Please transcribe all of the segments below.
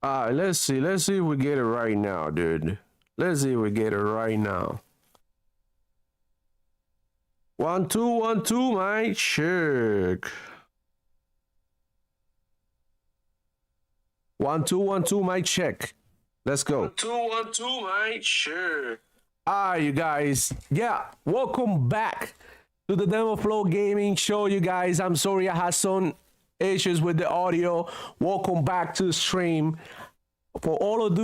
Let's see. Let's see if we get it right now, dude. Let's see if we get it right now. 1 2 1 2, my check. 1 2 1 2, my check. Let's go. 1 2 1 2, my check. You guys. Yeah, welcome back to the Demo Flow Gaming Show, you guys. I'm sorry I had some issues with the audio. Welcome back to the stream. For all of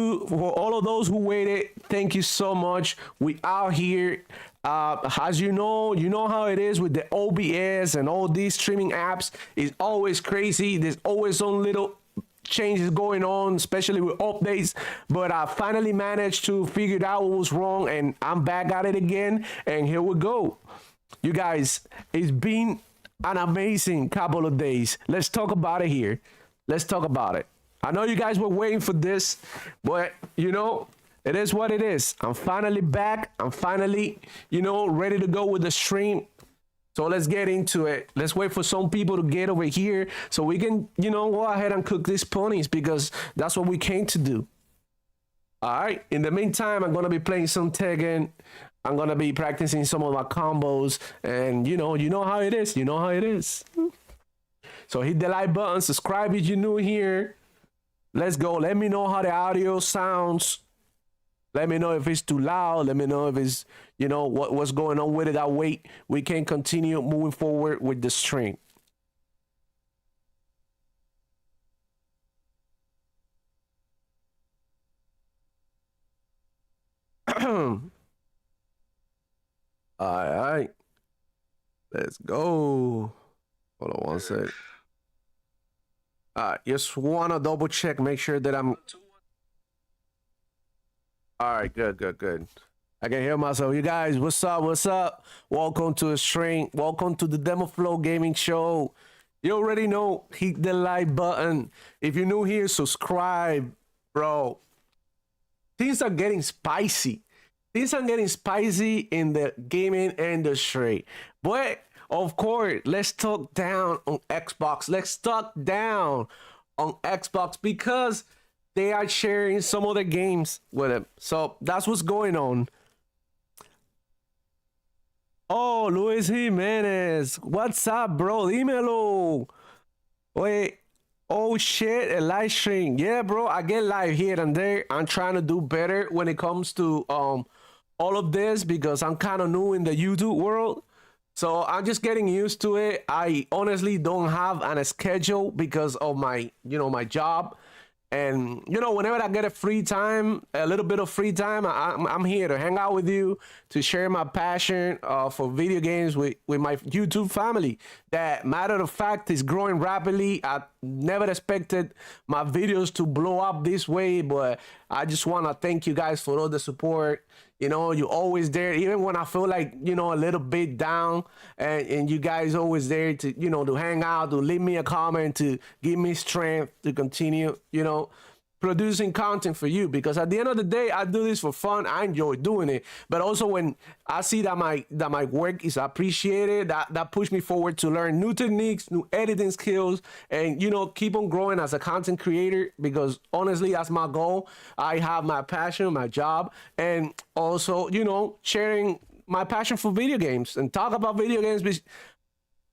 those who waited, thank you so much. We out here. As you know how it is with the OBS and all these streaming apps. It's always crazy. There's always some little changes going on, especially with updates. But I finally managed to figure out what was wrong, and I'm back at it again. And here we go, you guys. It's been an amazing couple of days. Let's talk about it here. Let's talk about it. I know you guys were waiting for this, but it is what it is. I'm finally back. I'm finally, ready to go with the stream. So let's get into it. Let's wait for some people to get over here so we can, go ahead and cook these ponies, because that's what we came to do. All right. In the meantime, I'm going to be playing some Tekken. I'm going to be practicing some of my combos, and you know how it is. You know how it is. So hit the like button, subscribe if you're new here. Let's go. Let me know how the audio sounds. Let me know if it's too loud. Let me know if it's, what's going on with it. That way we can continue moving forward with the stream. All right. Let's go. Hold on one sec. Just want to double check, make sure that I'm... All right, good. I can hear myself. You guys, what's up? Welcome to the stream. Welcome to the Demo Flow Gaming Show. You already know, hit the like button. If you're new here, subscribe, bro. Things are getting spicy. Things are getting spicy in the gaming industry. But of course, let's talk down on Xbox. Let's talk down on Xbox because they are sharing some of the games with them. So that's what's going on. Oh, Luis Jimenez. What's up, bro? Dímelo. Wait. Oh, shit. A live stream. Yeah, bro. I get live here and there. I'm trying to do better when it comes to all of this because I'm kind of new in the YouTube world. So I'm just getting used to it. I honestly don't have a schedule because of my, my job. And, whenever I get a little bit of free time, I'm here to hang out with you, to share my passion for video games with my YouTube family. That, matter of fact, is growing rapidly. I never expected my videos to blow up this way, but I just want to thank you guys for all the support. You're always there, even when I feel like, a little bit down, and you guys always there to, to hang out, to leave me a comment, to give me strength to continue, producing content for you. Because at the end of the day, I do this for fun. I enjoy doing it. But also when I see that my work is appreciated, that push me forward to learn new techniques, new editing skills, and, keep on growing as a content creator, because honestly, that's my goal. I have my passion, my job, and also, sharing my passion for video games and talk about video games.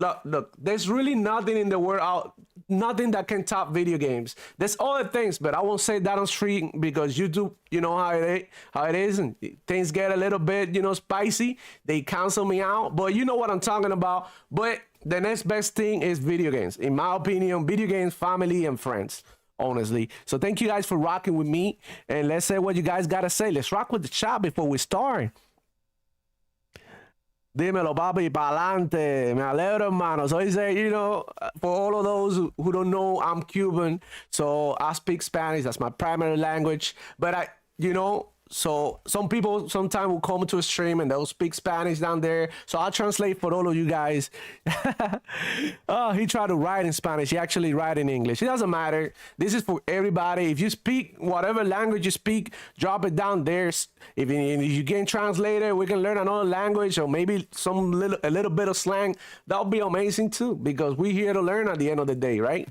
Look, there's really nothing in the world nothing that can top video games. There's other things, but I won't say that on stream because YouTube, how it is, and things get a little bit, spicy. They cancel me out, but you know what I'm talking about. But the next best thing is video games. In my opinion, video games, family, and friends, honestly. So thank you guys for rocking with me, and let's say what you guys gotta say. Let's rock with the chat before we start. Dímelo, papi, pa'lante. Me alegro, hermano. So he said, for all of those who don't know, I'm Cuban. So I speak Spanish. That's my primary language. But so some people sometimes will come to a stream and they'll speak Spanish down there. So I'll translate for all of you guys. Oh, he tried to write in Spanish. He actually write in English. It doesn't matter. This is for everybody. If you speak whatever language you speak, drop it down there. If you can translate it, we can learn another language or maybe a little bit of slang. That'll be amazing too, because we're here to learn at the end of the day, right?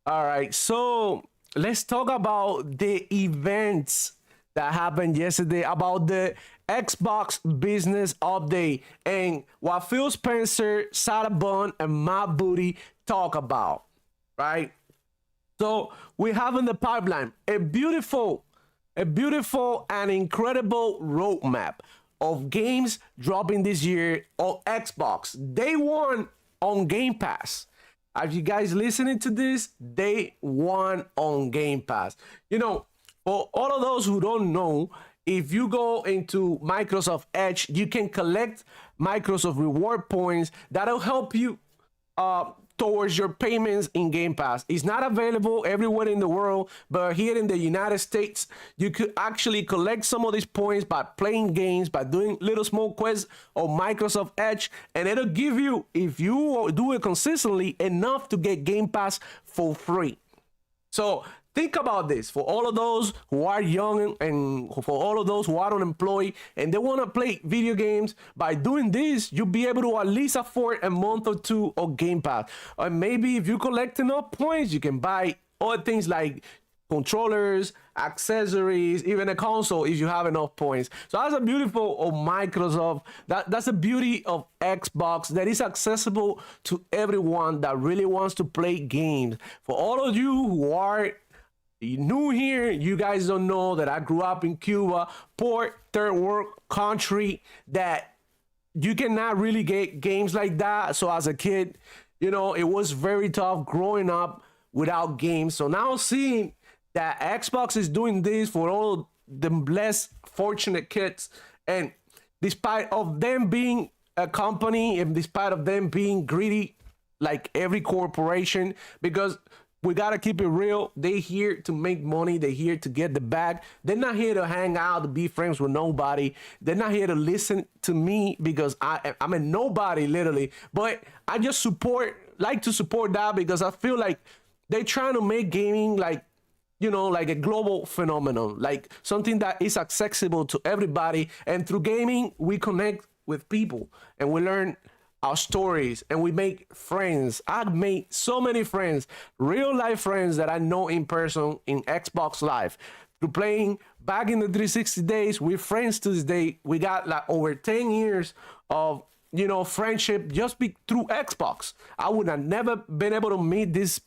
All right. So let's talk about the events that happened yesterday, about the Xbox business update and what Phil Spencer, Sarah Bond, and Matt Booty talk about, right? So we have in the pipeline a beautiful and incredible roadmap of games dropping this year on Xbox. Day one on Game Pass. Are you guys listening to this? Day one on Game Pass. You know, for all of those who don't know, if you go into Microsoft Edge, you can collect Microsoft reward points that'll help you towards your payments in Game Pass. It's not available everywhere in the world, but here in the United States, you could actually collect some of these points by playing games, by doing little small quests on Microsoft Edge, and it'll give you, if you do it consistently, enough to get Game Pass for free. So think about this for all of those who are young and for all of those who are unemployed and they want to play video games. By doing this, you'll be able to at least afford a month or two of Game Pass. Or maybe if you collect enough points, you can buy other things like controllers, accessories, even a console if you have enough points. So that's a beautiful of Microsoft. That's a beauty of Xbox that is accessible to everyone that really wants to play games. For all of you who are new here, you guys don't know that I grew up in Cuba, poor third world country, that you cannot really get games like that. So as a kid, you know, it was very tough growing up without games. So now seeing that Xbox is doing this for all the less fortunate kids, and despite of them being a company and despite of them being greedy like every corporation, because we gotta keep it real. They here to make money. They're here to get the bag. They're not here to hang out, to be friends with nobody. They're not here to listen to me because I'm a nobody, literally. But I just like to support that because I feel like they're trying to make gaming like, you know, like a global phenomenon, like something that is accessible to everybody. And through gaming, we connect with people and we learn our stories and we make friends. I've made so many friends, real life friends that I know in person in Xbox Live. Through playing back in the 360 days, we're friends to this day. We got like over 10 years of, you know, friendship just through Xbox. I would have never been able to meet these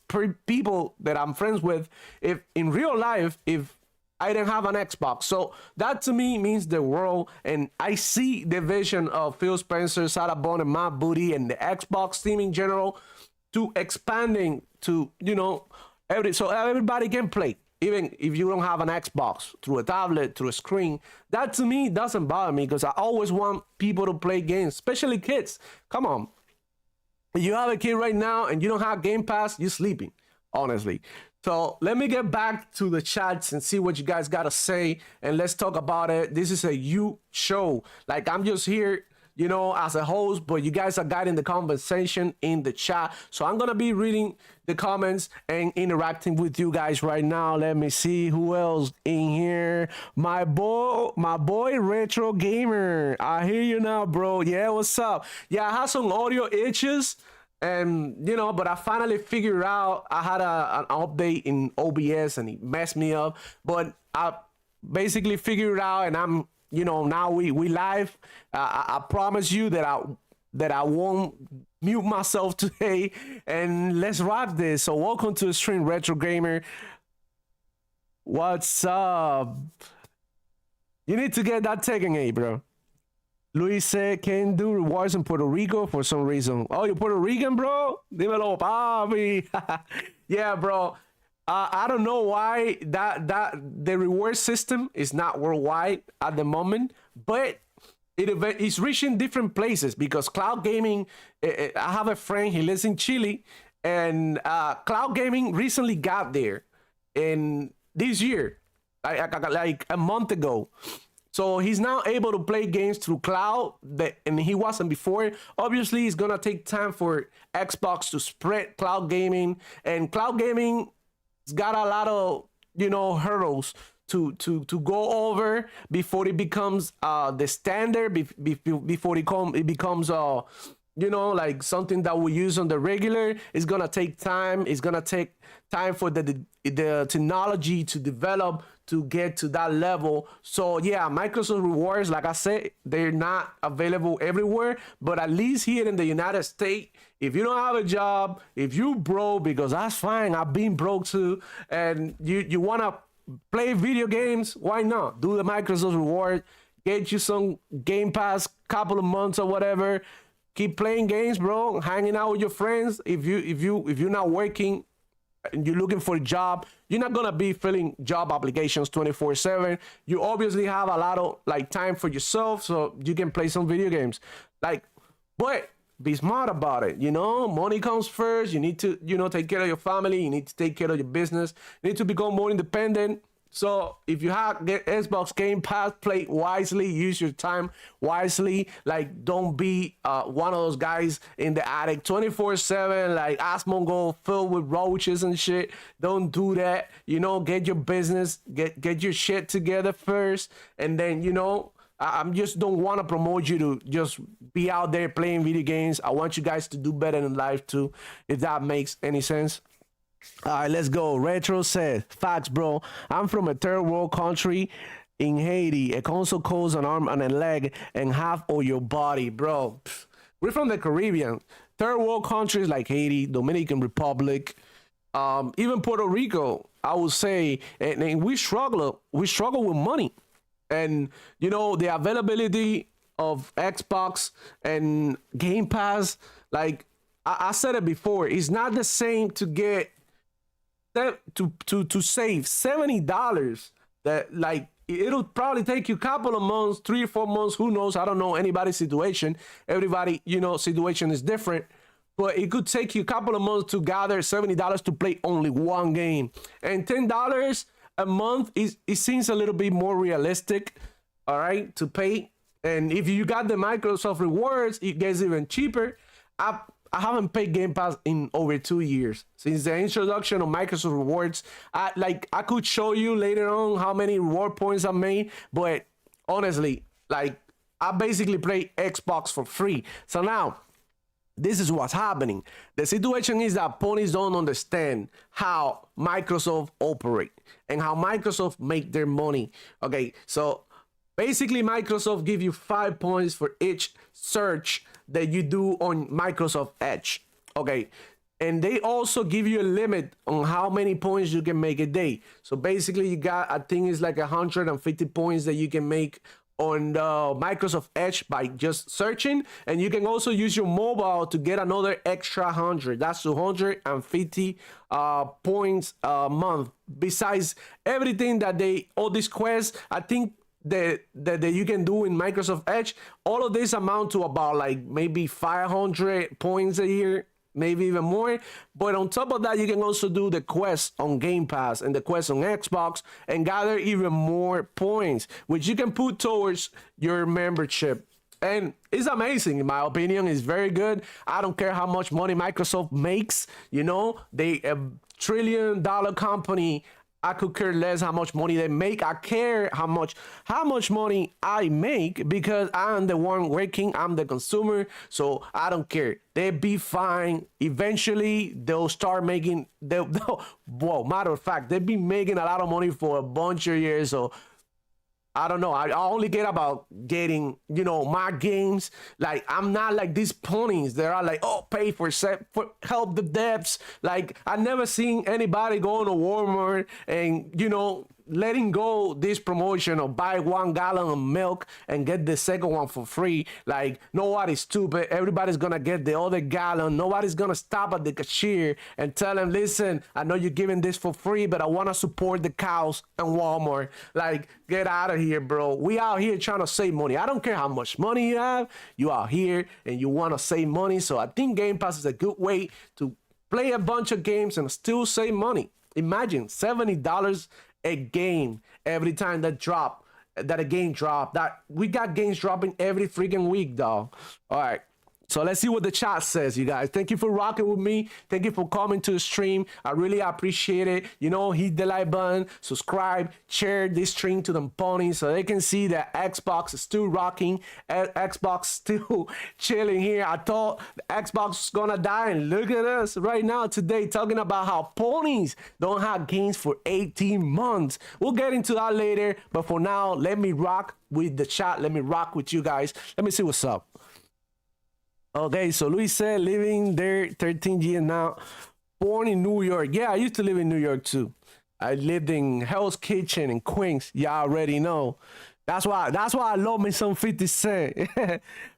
people that I'm friends with if in real life, if I didn't have an Xbox. So that to me means the world. And I see the vision of Phil Spencer, Sarah Bond, and Matt Booty and the Xbox team in general to expanding to, you know, so everybody can play. Even if you don't have an Xbox, through a tablet, through a screen, that to me doesn't bother me because I always want people to play games, especially kids. Come on. If you have a kid right now and you don't have Game Pass, you're sleeping, honestly. So let me get back to the chats and see what you guys got to say, and let's talk about it. This is a you show. Like, I'm just here, you know, as a host, but you guys are guiding the conversation in the chat. So I'm going to be reading the comments and interacting with you guys right now. Let me see who else in here. My boy Retro Gamer. I hear you now, bro. Yeah, what's up? Yeah, I had some audio issues. And, you know, but I finally figured out I had an update in OBS and it messed me up. But I basically figured it out, and I'm, you know, now we live. I promise you that I won't mute myself today, and let's rock this. So welcome to the stream, Retro Gamer. What's up? You need to get that Tekken 8, bro. Luis said, can do rewards in Puerto Rico for some reason. Oh, you're Puerto Rican, bro? Dímelo, papi. Yeah, bro. I don't know why that the reward system is not worldwide at the moment, but it's reaching different places because cloud gaming. I have a friend. He lives in Chile, and cloud gaming recently got there in this year, like a month ago. So he's now able to play games through cloud and he wasn't before. Obviously, it's gonna take time for Xbox to spread cloud gaming, and cloud gaming's got a lot of, you know, hurdles to go over before it becomes the standard, before it becomes you know, like something that we use on the regular. It's gonna take time. It's gonna take time for the technology to develop to get to that level. So yeah, Microsoft rewards, like I said, they're not available everywhere, but at least here in the United States, if you don't have a job, if you broke, because that's fine, I've been broke too, and you wanna play video games, why not do the Microsoft reward? Get you some Game Pass, couple of months or whatever. Keep playing games, bro. Hanging out with your friends. If you're not working and you're looking for a job, you're not gonna be filling job applications 24/7. You obviously have a lot of like time for yourself, so you can play some video games. Like, but be smart about it. You know, money comes first. You need to, take care of your family. You need to take care of your business. You need to become more independent. So if you have get Xbox Game Pass, play wisely, use your time wisely. Like, don't be one of those guys in the attic 24/7, like Asmongold filled with roaches and shit. Don't do that. Get your business, get your shit together first, and then I'm just don't want to promote you to just be out there playing video games. I want you guys to do better in life too, if that makes any sense. All right, let's go. Retro said, facts, bro. I'm from a third world country in Haiti. A console costs an arm and a leg and half of your body, bro. Pfft. We're from the Caribbean. Third world countries like Haiti, Dominican Republic, even Puerto Rico, I would say, and we struggle. We struggle with money, and the availability of Xbox and Game Pass. Like I said it before, it's not the same to get to save $70. That, like, it'll probably take you a couple of months, 3 or 4 months, who knows? I don't know anybody's situation. Everybody, situation is different, but it could take you a couple of months to gather $70 to play only one game. And $10 a month it seems a little bit more realistic, all right, to pay. And if you got the Microsoft rewards, it gets even cheaper. I haven't paid Game Pass in over 2 years since the introduction of Microsoft rewards. I could show you later on how many reward points I made, but honestly, like, I basically play Xbox for free. So now, this is what's happening. The situation is that ponies don't understand how Microsoft operate and how Microsoft make their money. Okay, so basically Microsoft give you 5 points for each search that you do on Microsoft Edge. Okay, and they also give you a limit on how many points you can make a day. So basically you got, I think it's like 150 points that you can make on the Microsoft Edge by just searching, and you can also use your mobile to get another extra 100. That's 250 points a month. Besides everything that all these quests, I think that you can do in Microsoft Edge, all of this amount to about like maybe 500 points a year, maybe even more. But on top of that, you can also do the quest on Game Pass and the quest on Xbox and gather even more points, which you can put towards your membership. And it's amazing, in my opinion. It's very good. I don't care how much money Microsoft makes. They a $1 trillion company. I could care less how much money they make. I care how much money I make, because I'm the one working. I'm the consumer, so I don't care. They'll be fine. Eventually, they'll start making. Well, matter of fact, they've been making a lot of money for a bunch of years. So I don't know. I only get about getting, my games. Like, I'm not like these ponies that are like, oh, pay for help the devs. Like, I never seen anybody going to Walmart and, letting go this promotion of buy 1 gallon of milk and get the second one for free. Like, nobody's stupid. Everybody's gonna get the other gallon. Nobody's gonna stop at the cashier and tell them, listen, I know you're giving this for free, but I want to support the cows and Walmart. Like, get out of here, bro. We out here trying to save money. I don't care how much money you have. You out here and you want to save money. So I think Game Pass is a good way to play a bunch of games and still save money. Imagine $70 a game every time that a game drop. That we got games dropping every freaking week, dog. All right, So let's see what the chat says, you guys. Thank you for rocking with me. Thank you for coming to the stream. I really appreciate it. You know, hit the like button, subscribe, share this stream to them ponies so they can see that Xbox is still rocking. Xbox still chilling here. I thought the Xbox was gonna die, and look at us right now today talking about how ponies don't have games for 18 months. We'll get into that later, but for now, let me rock with the chat. Let me rock with you guys. Let me see what's up. Okay, so Luis said living there 13 years now, born in New York. Yeah, I used to live in New York too. I lived in Hell's Kitchen in Queens. Y'all already know. That's why I love me some 50 Cent.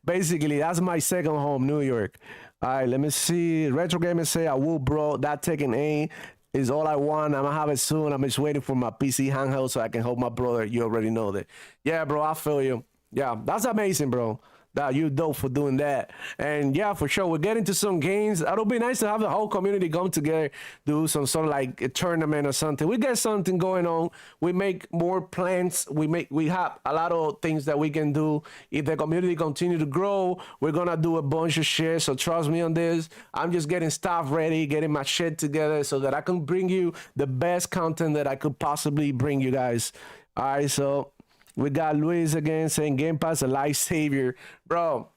Basically, that's my second home, New York. All right, let me see. Retro Gamer say I will, bro. That Tekken A is all I want. I'm gonna have it soon. I'm just waiting for my PC handheld so I can help my brother. You already know that. Yeah, bro, I feel you. Yeah, that's amazing, bro. That you dope for doing that. And yeah, for sure, we're getting to some games. It'll be nice to have the whole community come together, do some sort of like a tournament or something. We get something going on. We make more plans. We have a lot of things that we can do. If the community continue to grow, we're gonna do a bunch of shit. So trust me on this. I'm just getting stuff ready, getting my shit together so that I can bring you the best content that I could possibly bring you guys. All right, so we got Luis again saying Game Pass a lifesaver. Bro,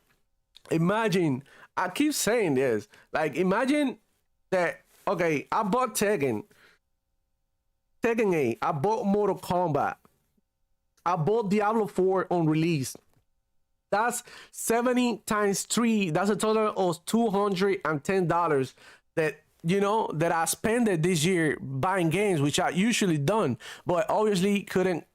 imagine, I keep saying this. Like, imagine that, okay, I bought Tekken A, I bought Mortal Kombat, I bought Diablo 4 on release. That's 70 times 3. That's a total of $210 that, you know, that I spent it this year buying games, which I usually done, but obviously couldn't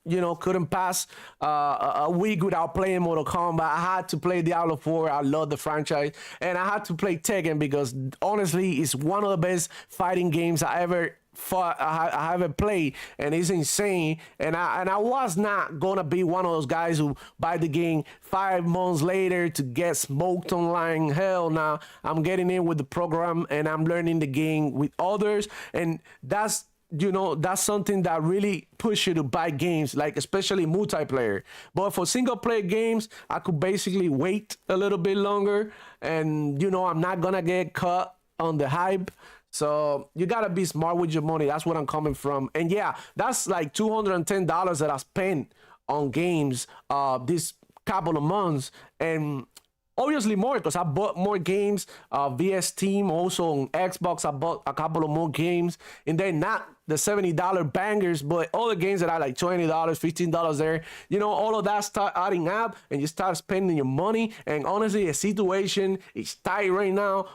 pass a week without playing Mortal Kombat. I had to play Diablo 4. I love the franchise, and I had to play Tekken because honestly, it's one of the best fighting games I ever fought. I haven't played, and it's insane. And I was not gonna be one of those guys who buy the game 5 months later to get smoked online. Hell nah, I'm getting in with the program and I'm learning the game with others, and that's something that really push you to buy games, like especially multiplayer. But for single player games, I could basically wait a little bit longer, and I'm not gonna get caught on the hype. So you gotta be smart with your money. That's what I'm coming from. And yeah, that's like $210 that I spent on games this couple of months, and obviously more because I bought more games via Steam. Also on Xbox, I bought a couple of more games, and then not the $70 bangers, but all the games that are like $20, $15 there. All of that start adding up, and you start spending your money. And honestly, the situation is tight right now.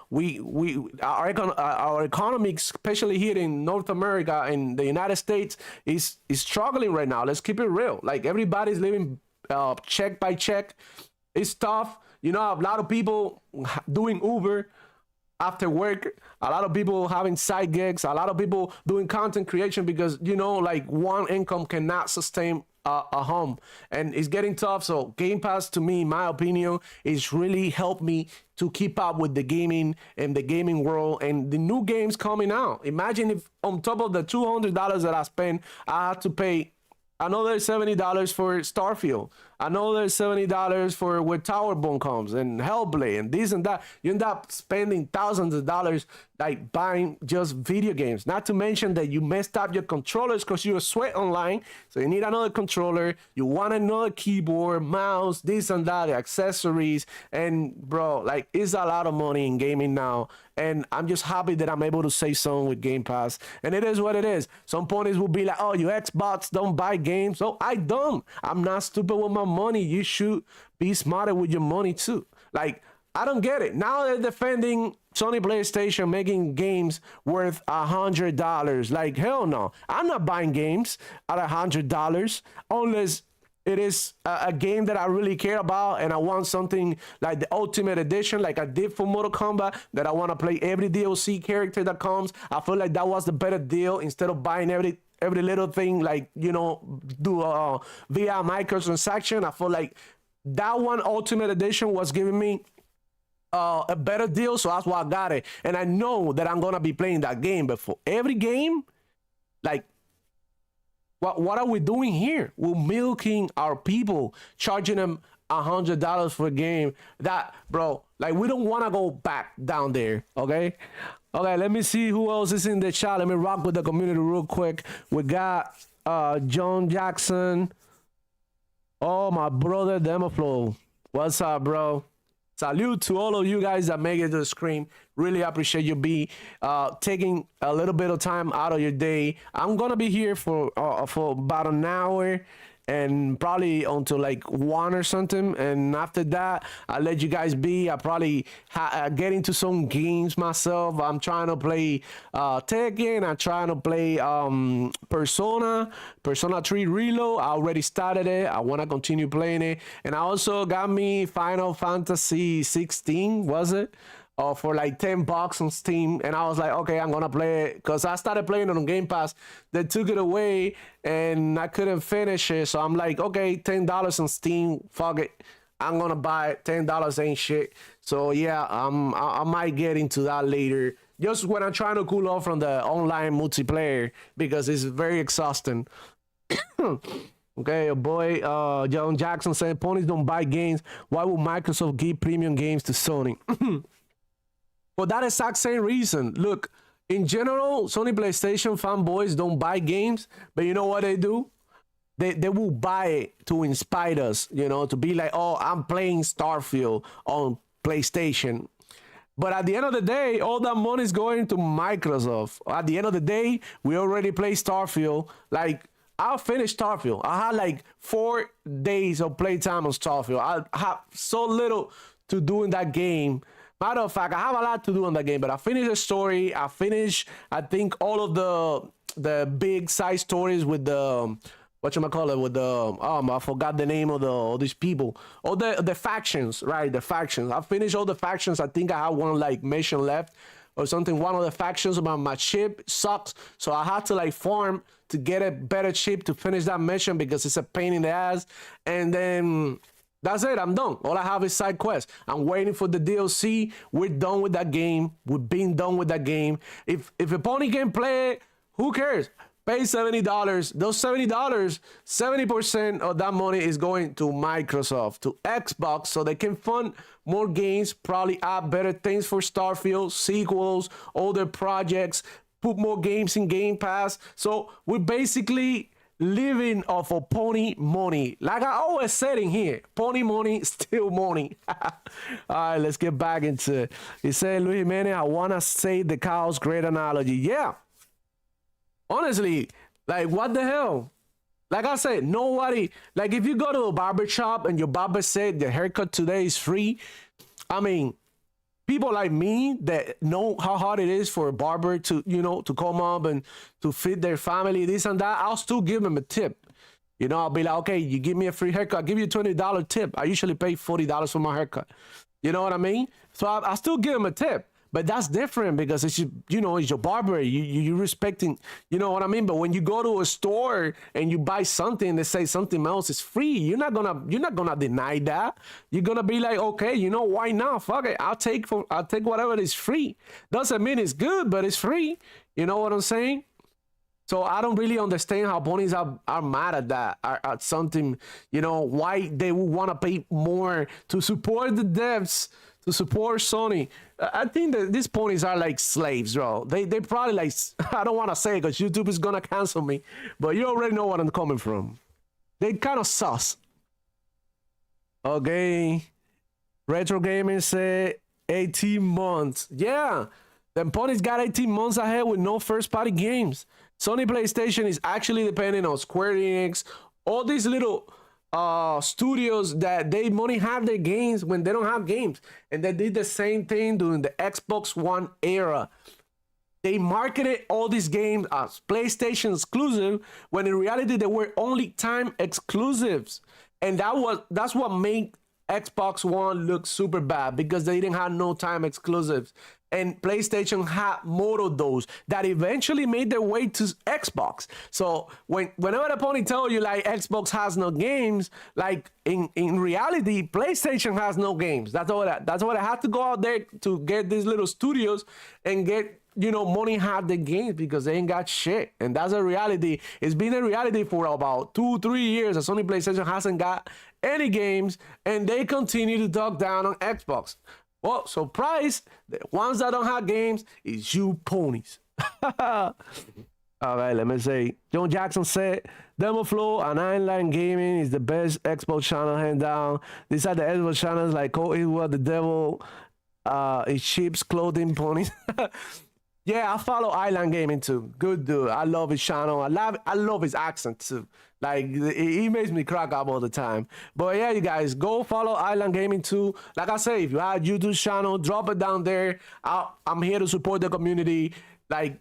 Our economy, especially here in North America and the United States, is struggling right now. Let's keep it real. Like, everybody's living check by check. It's tough. A lot of people doing Uber after work, a lot of people having side gigs, a lot of people doing content creation because, like, one income cannot sustain a home, and it's getting tough. So Game Pass, to me, in my opinion, is really helped me to keep up with the gaming and the gaming world and the new games coming out. Imagine if on top of the $200 that I spent, I had to pay another $70 for Starfield, another $70 for where Tower Bone comes, and Hellblade, and this and that. You end up spending thousands of dollars, like, buying just video games. Not to mention that you messed up your controllers because you sweat online, so you need another controller. You want another keyboard, mouse, this and that, accessories, and bro, like, it's a lot of money in gaming now. And I'm just happy that I'm able to save some with Game Pass. And it is what it is. Some ponies will be like, oh, you Xbox don't buy games. So I don't. I'm not stupid with my money. You should be smarter with your money too. Like, I don't get it. Now they're defending Sony PlayStation making games worth $100. Like, hell no. I'm not buying games at $100 unless it is a game that I really care about, and I want something like the Ultimate Edition, like I did for Mortal Kombat, that I want to play every DLC character that comes. I feel like that was the better deal instead of buying every little thing, like, do via microtransaction. I feel like that one Ultimate Edition was giving me a better deal, so that's why I got it. And I know that I'm gonna be playing that game, but for every game, like, what are we doing here? We're milking our people, charging them $100 for a game. That, bro, like we don't want to go back down there. Okay. Okay, let me see who else is in the chat. Let me rock with the community real quick. We got John Jackson. Oh, my brother Demoflow. What's up, bro? Salute to all of you guys that make it to the screen. Really appreciate you taking a little bit of time out of your day. I'm gonna be here for about an hour and probably until like 1 or something, and after that I'll let you guys be. I probably get into some games myself. I'm trying to play Tekken. I'm trying to play Persona 3 Reload. I already started it. I want to continue playing it, and I also got me Final Fantasy 16, was it, for like $10 on Steam, and I was like, okay, I'm gonna play it because I started playing it on Game Pass. They took it away, and I couldn't finish it. So I'm like, okay, $10 on Steam, fuck it, I'm gonna buy it. $10 ain't shit. So yeah, I might get into that later. Just when I'm trying to cool off from the online multiplayer because it's very exhausting. Okay, your boy John Jackson saying ponies don't buy games. Why would Microsoft give premium games to Sony? For that exact same reason. Look, in general, Sony PlayStation fanboys don't buy games, but you know what they do? They will buy it to inspire us, you know, to be like, oh, I'm playing Starfield on PlayStation. But at the end of the day, all that money is going to Microsoft. At the end of the day, we already play Starfield. Like, I'll finish Starfield. I had like 4 days of playtime on Starfield. I have so little to do in that game. Matter of fact, I have a lot to do in that game, but I finished the story. I finished, I think, all of the big side stories with the whatchamacallit, with the I forgot the name of all these people. All the factions, right? The factions. I finished all the factions. I think I have one like mission left or something. One of the factions about my ship sucks, so I had to like farm to get a better ship to finish that mission because it's a pain in the ass. And then that's it. I'm done. All I have is side quests. I'm waiting for the DLC. We're done with that game. We've been done with that game. If a pony can play it, who cares? Pay $70. Those $70, 70% of that money is going to Microsoft, to Xbox, so they can fund more games, probably add better things for Starfield, sequels, older projects, put more games in Game Pass. So we're basically living off of pony money. Like I always said in here, pony money, still money. All right, let's get back into it. He said, Luis Jimenez, I want to say the cows, great analogy. Yeah. Honestly, like what the hell? Like I said, nobody, like if you go to a barber shop and your barber said the haircut today is free, I mean, people like me that know how hard it is for a barber to, you know, to come up and to feed their family, this and that, I'll still give them a tip. You know, I'll be like, okay, you give me a free haircut, I'll give you a $20 tip. I usually pay $40 for my haircut. You know what I mean? So I still give them a tip. But that's different because it's, you know, it's your barber. You respecting, you know what I mean? But when you go to a store and you buy something, they say something else is free. You're not gonna deny that. You're gonna be like, okay, you know, why not? Fuck it, I'll take whatever is free. Doesn't mean it's good, but it's free. You know what I'm saying? So I don't really understand how ponies are mad at that, at something, you know, why they would want to pay more to support the devs, to support Sony. I think that these ponies are like slaves, bro. They probably like, I don't want to say it because YouTube is going to cancel me, but you already know what I'm coming from. They kind of sus. Okay. Retro Gaming said 18 months. Yeah. Them ponies got 18 months ahead with no first party games. Sony PlayStation is actually depending on Square Enix, all these little studios that they only have their games when they don't have games. And they did the same thing during the Xbox One era. They marketed all these games as PlayStation exclusive when in reality they were only time exclusives. And that's what made Xbox One look super bad because they didn't have no time exclusives. And PlayStation had more of those that eventually made their way to Xbox. So whenever the pony tell you like Xbox has no games, like in reality, PlayStation has no games. That's what I had to go out there to get these little studios and get money hot the games because they ain't got shit. And that's a reality. It's been a reality for about 2-3 years that Sony PlayStation hasn't got any games, and they continue to talk down on Xbox. Well, surprise, the ones that don't have games is you ponies. All right, let me see. John Jackson said, Demo Flow and Iron Gaming is the best Xbox channel, hand down. These are the Xbox channels like Cole Eastwood, the devil, is sheep's clothing ponies. Yeah, I follow Island Gaming too. Good dude. I love his channel. I love his accent too. Like, he makes me crack up all the time. But yeah, you guys, go follow Island Gaming too. Like I say, if you have a YouTube channel, drop it down there. I'm here to support the community. Like,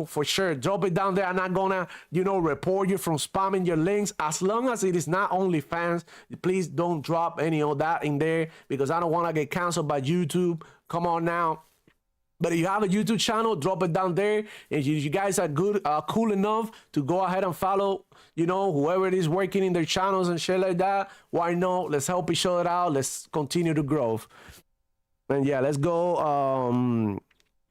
for sure, drop it down there. I'm not gonna, report you from spamming your links. As long as it is not OnlyFans, please don't drop any of that in there because I don't want to get canceled by YouTube. Come on now. But if you have a YouTube channel, drop it down there. And you guys are good, cool enough to go ahead and follow, whoever it is working in their channels and shit like that. Why not? Let's help each other out. Let's continue to grow. And yeah, let's go.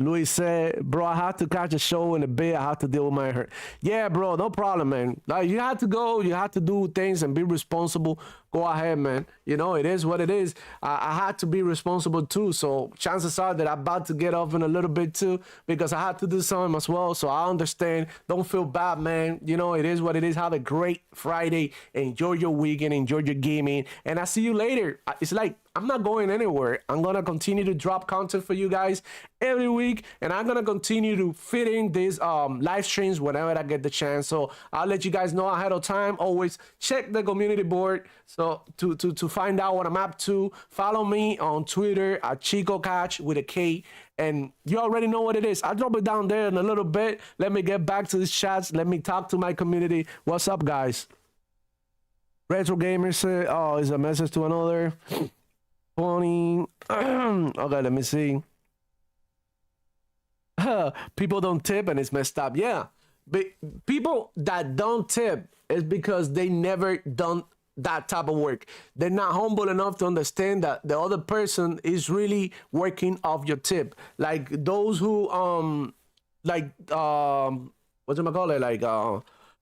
Luis said, bro, I have to catch a show in a bit. I have to deal with my hurt. Yeah, bro, no problem, man. Like, you have to go. You have to do things and be responsible. Go ahead, man. It is what it is. I had to be responsible too. So chances are that I'm about to get off in a little bit too because I had to do something as well. So I understand. Don't feel bad, man. It is what it is. Have a great Friday. Enjoy your weekend. Enjoy your gaming. And I'll see you later. It's like, I'm not going anywhere. I'm going to continue to drop content for you guys every week. And I'm going to continue to fit in these live streams whenever I get the chance. So I'll let you guys know ahead of time. Always check the community board. So to find out what I'm up to, follow me on Twitter at Chico Catch with a K. And you already know what it is. I'll drop it down there in a little bit. Let me get back to these chats. Let me talk to my community. What's up, guys? Retro Gamer said, oh, is a message to another. Okay, let me see. People don't tip and it's messed up. Yeah, but people that don't tip is because they never done that type of work. They're not humble enough to understand that the other person is really working off your tip. Like those who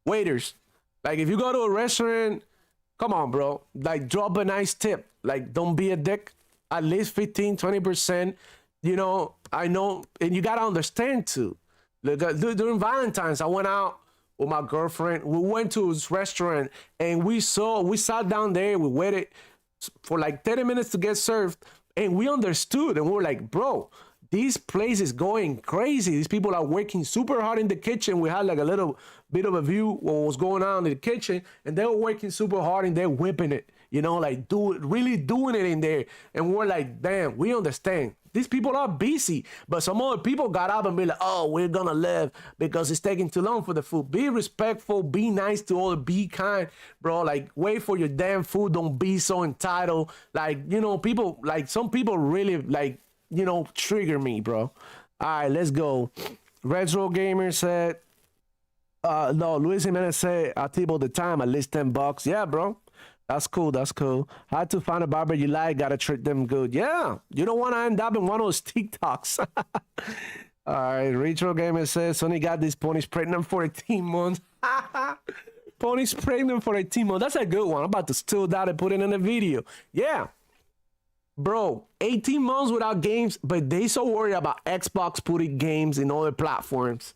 waiters. Like if you go to a restaurant, come on, bro, like drop a nice tip. Like don't be a dick. At least 15-20%. I know, and you gotta understand too. Like, during Valentine's, I went out with my girlfriend. We went to this restaurant and we sat down there. We waited for like 30 minutes to get served, and we understood. And we were like, bro, this place is going crazy. These people are working super hard in the kitchen. We had like a little bit of a view what was going on in the kitchen, and they were working super hard and they're whipping it. Like really doing it in there. And we're like, damn, we understand. These people are busy. But some other people got up and be like, oh, we're gonna leave because it's taking too long for the food. Be respectful, be nice to all, be kind, bro. Like, wait for your damn food. Don't be so entitled. Like, people, like some people really like, trigger me, bro. All right, let's go. Retro Gamer said, no, Luis Jimenez said, I tip all the time, at least $10. Yeah, bro. That's cool. That's cool. Had to find a barber you like. Gotta treat them good. Yeah. You don't want to end up in one of those TikToks. All right. Retro Gamer says, Sony got these ponies pregnant for 18 months. Ponies pregnant for 18 months. That's a good one. I'm about to steal that and put it in a video. Yeah. Bro, 18 months without games, but they so worried about Xbox putting games in other platforms.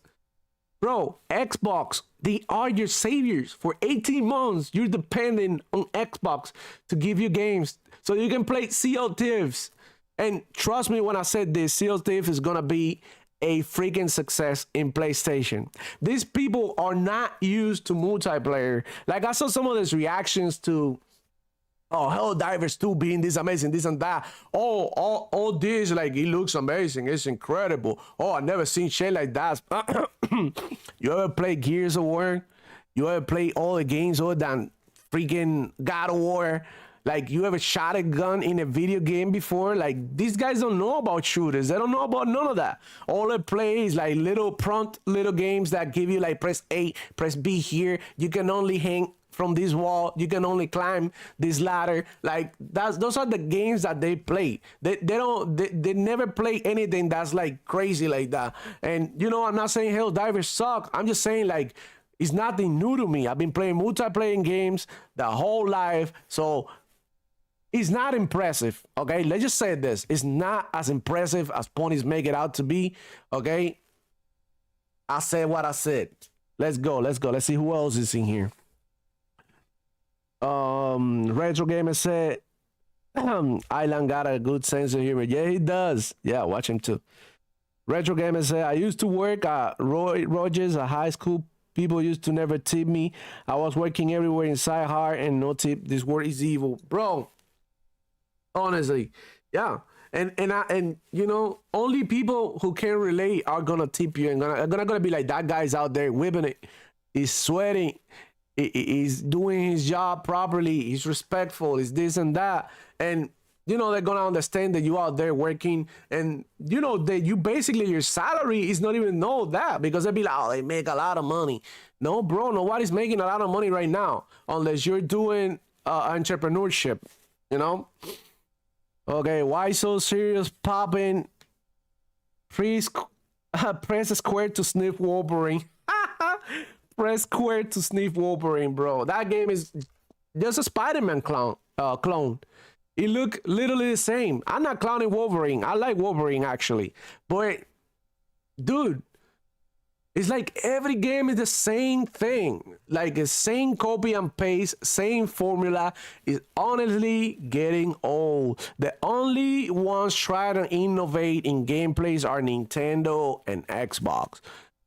Bro, Xbox, they are your saviors. For 18 months, you're depending on Xbox to give you games so you can play Sea of Thieves. And trust me when I said this, Sea of Thieves is going to be a freaking success in PlayStation. These people are not used to multiplayer. Like I saw some of these reactions to Helldivers 2 being this amazing, this and that. All this, like, it looks amazing. It's incredible. Oh, I've never seen shit like that. You ever play Gears of War? You ever play all the games other than freaking God of War? Like, you ever shot a gun in a video game before? Like, these guys don't know about shooters. They don't know about none of that. All they play is like little games that give you like press A, press B here. You can only hang from this wall. You can only climb this ladder. Like those are the games that they play. They never play anything that's like crazy like that. And you know, I'm not saying Helldivers suck. I'm just saying like it's nothing new to me. I've been playing multiplayer games the whole life, so it's not impressive. Okay, let's just say this: it's not as impressive as ponies make it out to be. Okay, I said what I said. Let's go. Let's go. Let's see who else is in here. Retro Gamer said, Island got a good sense of humor. Yeah, he does. Yeah, watch him too. Retro Gamer said, I used to work at Rogers, a high school. People used to never tip me. I was working everywhere inside hard and no tip. This word is evil. Bro, honestly, yeah. And you know, only people who can relate are gonna tip you and gonna be like, that guy's out there whipping it. He's sweating. He's doing his job properly. He's respectful. He's this and that. And you know, they're gonna understand that you out there working, and you know that you basically your salary is not even know that, because they'll be like, oh, they make a lot of money. No, bro, nobody's making a lot of money right now unless you're doing entrepreneurship, you know. Okay, why so serious? Popping. Press square to sniff Wolverine. Press square to sniff Wolverine, bro. That game is just a Spider-Man clone. It look literally the same. I'm not clowning Wolverine. I like Wolverine actually, but dude, it's like every game is the same thing, like the same copy and paste, same formula. Is honestly getting old. The only ones trying to innovate in gameplays are Nintendo and Xbox.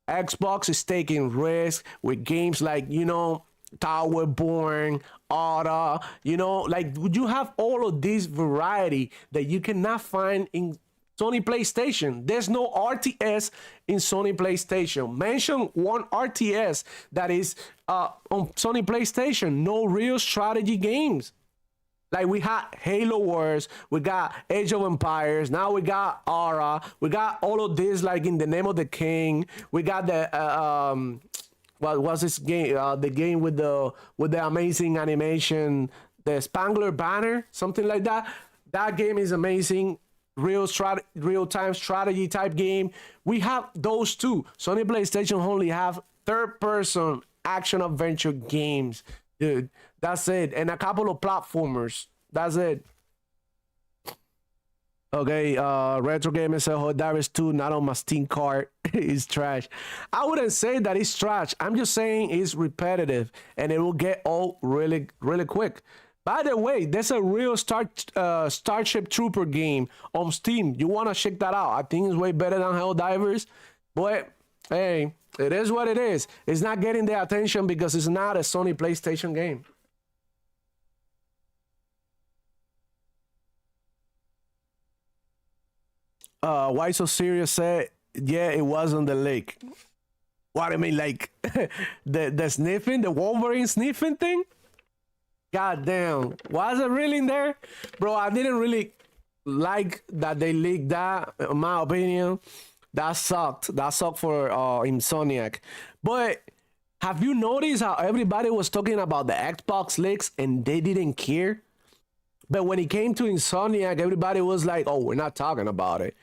Xbox is taking risks with games like, you know, Towerborn, Aura, you know, like you have all of this variety that you cannot find in Sony PlayStation. There's no RTS in Sony PlayStation. Mention one RTS that is on Sony PlayStation. No real strategy games. Like we had Halo Wars, we got Age of Empires, now we got Aura, we got all of this like in the Name of the King. We got the what was this game? The game with the amazing animation, the Spangler Banner, something like that. That game is amazing. Real-time strategy type game. We have those two. Sony PlayStation only have third-person action adventure games, dude. That's it, and a couple of platformers. That's it. Okay, Retro Gamer said Helldivers 2 not on my Steam card. It's trash. I wouldn't say that it's trash. I'm just saying it's repetitive and it will get old really quick. By the way, there's a real Starship Trooper game on Steam. You want to check that out. I think it's way better than Helldivers. But hey, it is what it is. It's not getting the attention because it's not a Sony PlayStation game. Why so serious said, yeah, it was on the lake. What I mean, like the sniffing, the Wolverine sniffing thing? God damn, was it really in there? Bro, I didn't really like that they leaked that, in my opinion. That sucked. That sucked for Insomniac. But have you noticed how everybody was talking about the Xbox leaks and they didn't care? But when it came to Insomniac, everybody was like, oh, we're not talking about it.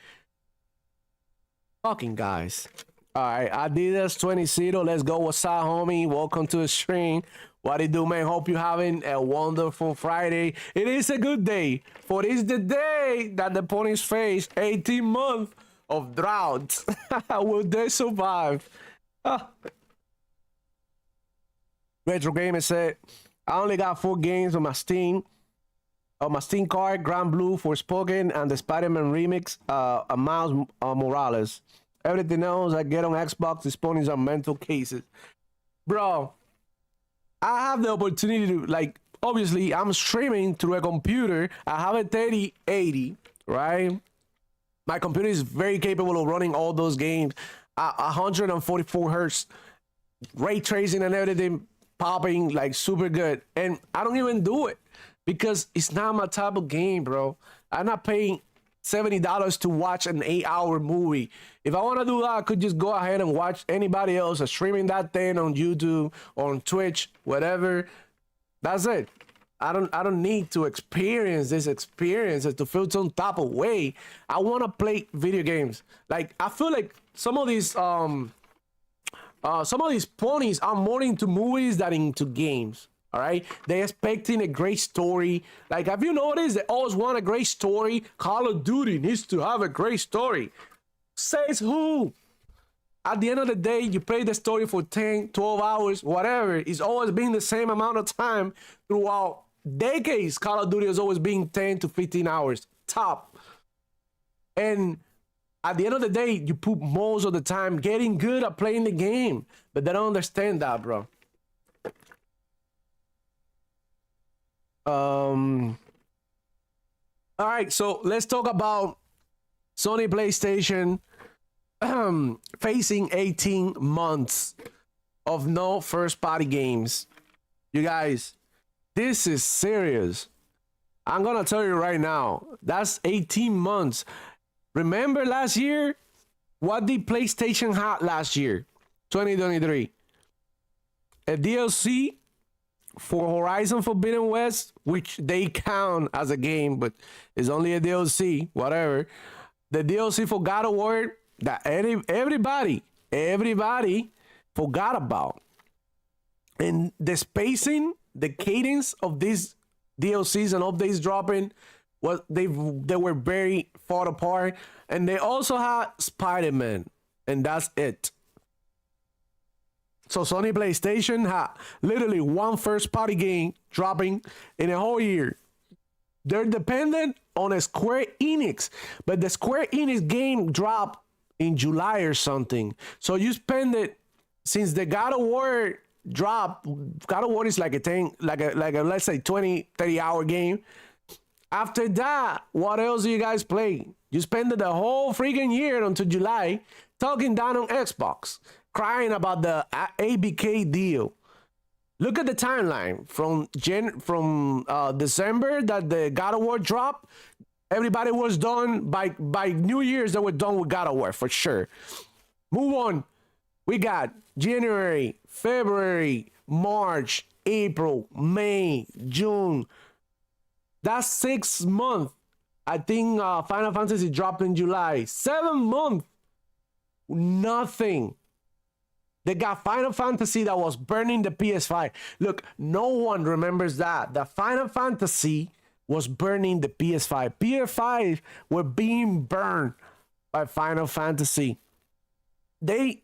Fucking guys. All right, Adidas 20 let's go. What's up, homie? Welcome to the stream. What it do, man? Hope you're having a wonderful Friday. It is a good day, for it is the day that the ponies face 18 months of drought. Will they survive? Retro Gamer said, I only got 4 games on my Steam card, Grand Blue, Forspoken, and the Spider-Man remix, Miles Morales. Everything else I get on Xbox, these ponies are mental cases. Bro, I have the opportunity to, like, obviously, I'm streaming through a computer. I have a 3080, right? My computer is very capable of running all those games at 144 hertz, ray tracing and everything popping, like, super good. And I don't even do it because it's not my type of game, bro. I'm not paying $70 to watch an 8-hour movie. If I want to do that, I could just go ahead and watch anybody else streaming that thing on YouTube, on Twitch, whatever. That's it. I don't need to experience this experiences to feel some type of way. I want to play video games. Like I feel like some of these ponies are more into movies than into games. All right, they expecting a great story. Like, have you noticed they always want a great story? Call of Duty needs to have a great story. Says who? At the end of the day, you play the story for 10, 12 hours, whatever. It's always been the same amount of time throughout decades. Call of Duty has always been 10 to 15 hours top. And at the end of the day, you put most of the time getting good at playing the game. But they don't understand that, bro. All right, so let's talk about Sony PlayStation facing 18 months of no first party games. You guys, this is serious. I'm gonna tell you right now, that's 18 months. Remember last year? What did PlayStation have last year? 2023. A DLC for Horizon Forbidden West, which they count as a game, but it's only a DLC, whatever. The DLC for God of War that everybody forgot about. And the spacing, the cadence of these DLCs and updates dropping, they were very far apart. And they also had Spider-Man, and that's it. So Sony PlayStation had literally one first party game dropping in a whole year. They're dependent on a Square Enix, but the Square Enix game dropped in July or something. So you spend it since the God of War drop. God of War is like a let's say 20, 30 hour game. After that, what else do you guys play? You spend the whole freaking year until July talking down on Xbox, crying about the ABK deal. Look at the timeline from December that the God of War dropped. Everybody was done by New Year's. They were done with God of War for sure. Move on. We got January, February, March, April, May, June. That's 6 months. I think Final Fantasy dropped in July. 7 months. Nothing. They got Final Fantasy that was burning the PS5. Look, no one remembers that. The Final Fantasy was burning the PS5. PS5 were being burned by Final Fantasy. They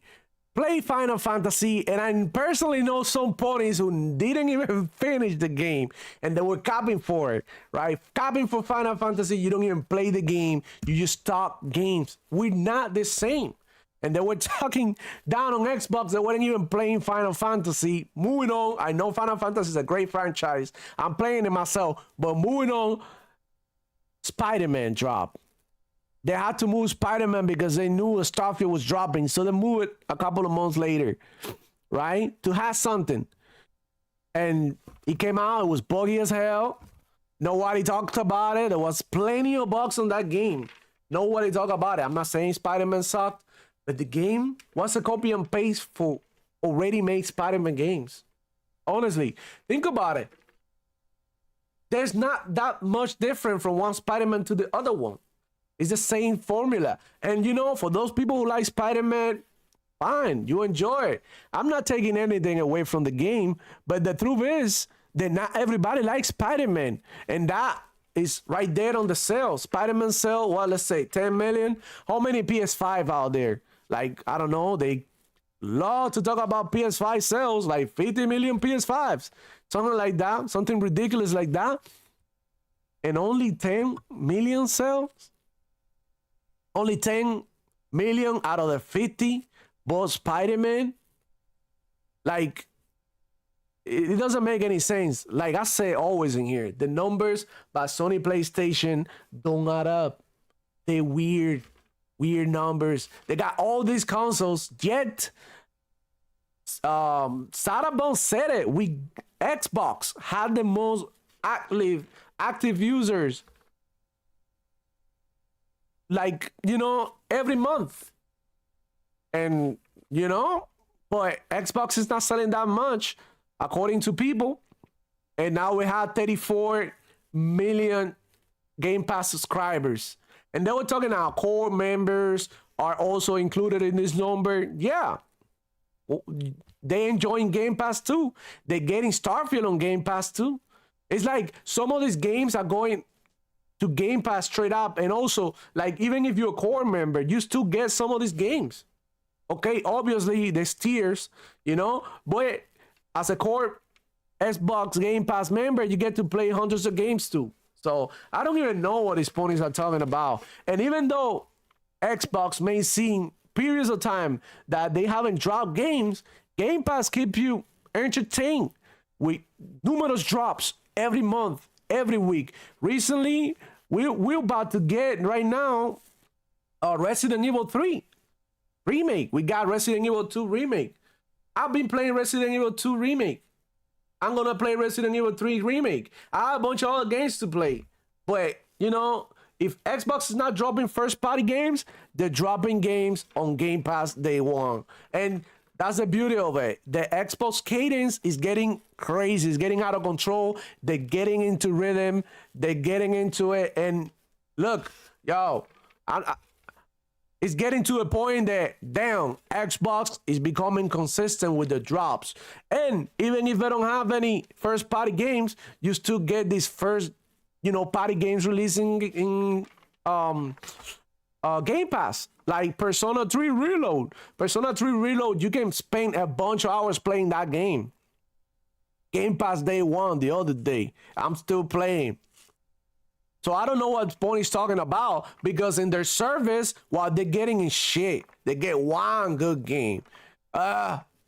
play Final Fantasy, and I personally know some ponies who didn't even finish the game, and they were copying for it, right? Copying for Final Fantasy, you don't even play the game. You just talk games. We're not the same. And they were talking down on Xbox. They weren't even playing Final Fantasy. Moving on. I know Final Fantasy is a great franchise. I'm playing it myself. But moving on, Spider-Man dropped. They had to move Spider-Man because they knew a Starfield was dropping. So they moved it a couple of months later, right? To have something. And it came out. It was buggy as hell. Nobody talked about it. There was plenty of bugs on that game. Nobody talked about it. I'm not saying Spider-Man sucked. But the game was a copy and paste for already made Spider-Man games. Honestly, think about it. There's not that much different from one Spider-Man to the other one. It's the same formula. And you know, for those people who like Spider-Man, fine, you enjoy it. I'm not taking anything away from the game, but the truth is that not everybody likes Spider-Man. And that is right there on the sale. Spider-Man sale, well, let's say 10 million. How many PS5 out there? Like, I don't know, they love to talk about PS5 sales, like 50 million PS5s, something like that, something ridiculous like that. And only 10 million sales? Only 10 million out of the 50 bought Spider-Man? Like, it doesn't make any sense. Like I say always in here, the numbers by Sony PlayStation don't add up. They're weird numbers. They got all these consoles, yet Sarabon said it. Xbox had the most active users, like, you know, every month. And you know, but Xbox is not selling that much according to people. and now we have 34 million Game Pass subscribers. And they were talking our core members are also included in this number. Yeah, they enjoying Game Pass too. They're getting Starfield on Game Pass too. It's like some of these games are going to Game Pass straight up. And also, like, even if you're a core member, you still get some of these games. Okay, obviously there's tiers, you know, but as a core Xbox Game Pass member, you get to play hundreds of games too. So I don't even know what these ponies are talking about. And even though Xbox may seem periods of time that they haven't dropped games, Game Pass keep you entertained with numerous drops every month, every week. Recently, we're about to get right now Resident Evil 3 remake. We got Resident Evil 2 remake. I've been playing Resident Evil 2 remake. I'm gonna play Resident Evil 3 remake. I have a bunch of other games to play. But, you know, if Xbox is not dropping first party games, they're dropping games on Game Pass day one. And that's the beauty of it. The Xbox cadence is getting crazy. It's getting out of control. They're getting into rhythm. They're getting into it. And look, yo, it's getting to a point that, damn, Xbox is becoming consistent with the drops. And even if they don't have any first party games, you still get these first, you know, party games releasing in Game Pass, like Persona 3 Reload. Persona 3 Reload, you can spend a bunch of hours playing that game. Game Pass day one, the other day. I'm still playing. So I don't know what Pony's talking about, because in their service, while they're getting in shit, they get one good game.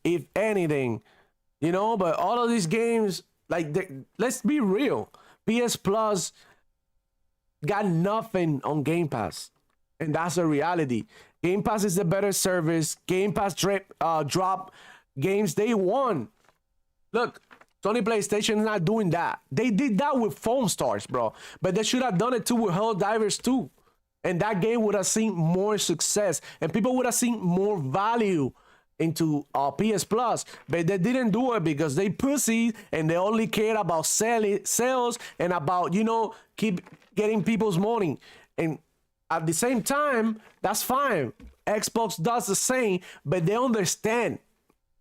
If anything, you know, but all of these games, like, let's be real. PS Plus got nothing on Game Pass. And that's a reality. Game Pass is the better service. Game Pass drop games day one. Look, Sony PlayStation is not doing that. They did that with Foam Stars, bro. But they should have done it too with Helldivers 2. And that game would have seen more success. And people would have seen more value into PS Plus. But they didn't do it because they pussy and they only cared about sales and about, you know, keep getting people's money. And at the same time, that's fine. Xbox does the same, but they understand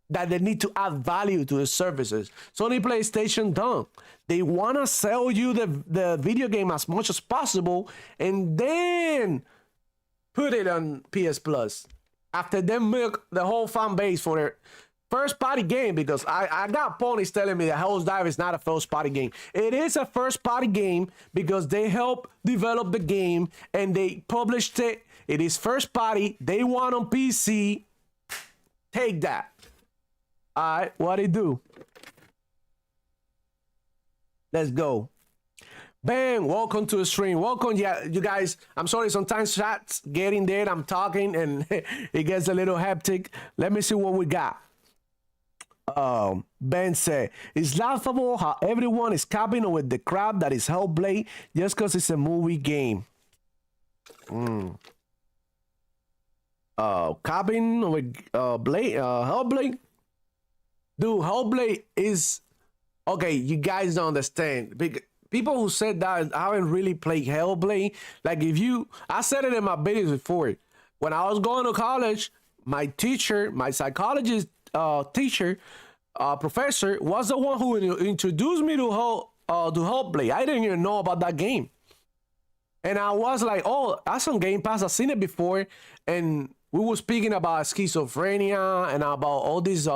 that they need to add value to the services. Sony PlayStation don't. They want to sell you the video game as much as possible and then put it on PS Plus. After they milk the whole fan base for their first party game, because I got ponies telling me that Helldivers is not a first party game. It is a first party game because they helped develop the game and they published it. It is first party. They want on PC. Take that. All right, what it do? Let's go. Bang, welcome to the stream. Welcome, yeah, you guys. I'm sorry, sometimes chat's getting there. I'm talking and it gets a little hectic. Let me see what we got. Ben said, it's laughable how everyone is copying with the crap that is Hellblade just because it's a movie game. Copying with Hellblade? Dude, Hellblade is... Okay, you guys don't understand. People who said that haven't really played Hellblade. Like, if you... I said it in my videos before. When I was going to college, my teacher, my psychologist teacher, professor, was the one who introduced me to Hellblade. I didn't even know about that game. And I was like, oh, that's on Game Pass. I've seen it before. And we were speaking about schizophrenia and about all these,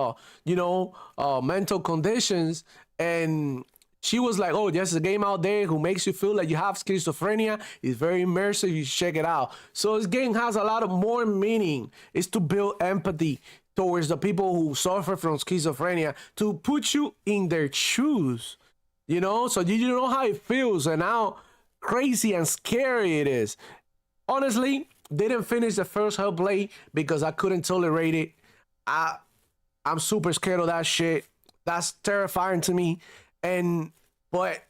mental conditions. And she was like, oh, there's a game out there who makes you feel like you have schizophrenia. It's very immersive. You should check it out. So this game has a lot of more meaning. It's to build empathy towards the people who suffer from schizophrenia, to put you in their shoes, you know, so you know how it feels and how crazy and scary it is. Honestly, didn't finish the first Hellblade because I couldn't tolerate it. I'm super scared of that shit. That's terrifying to me. But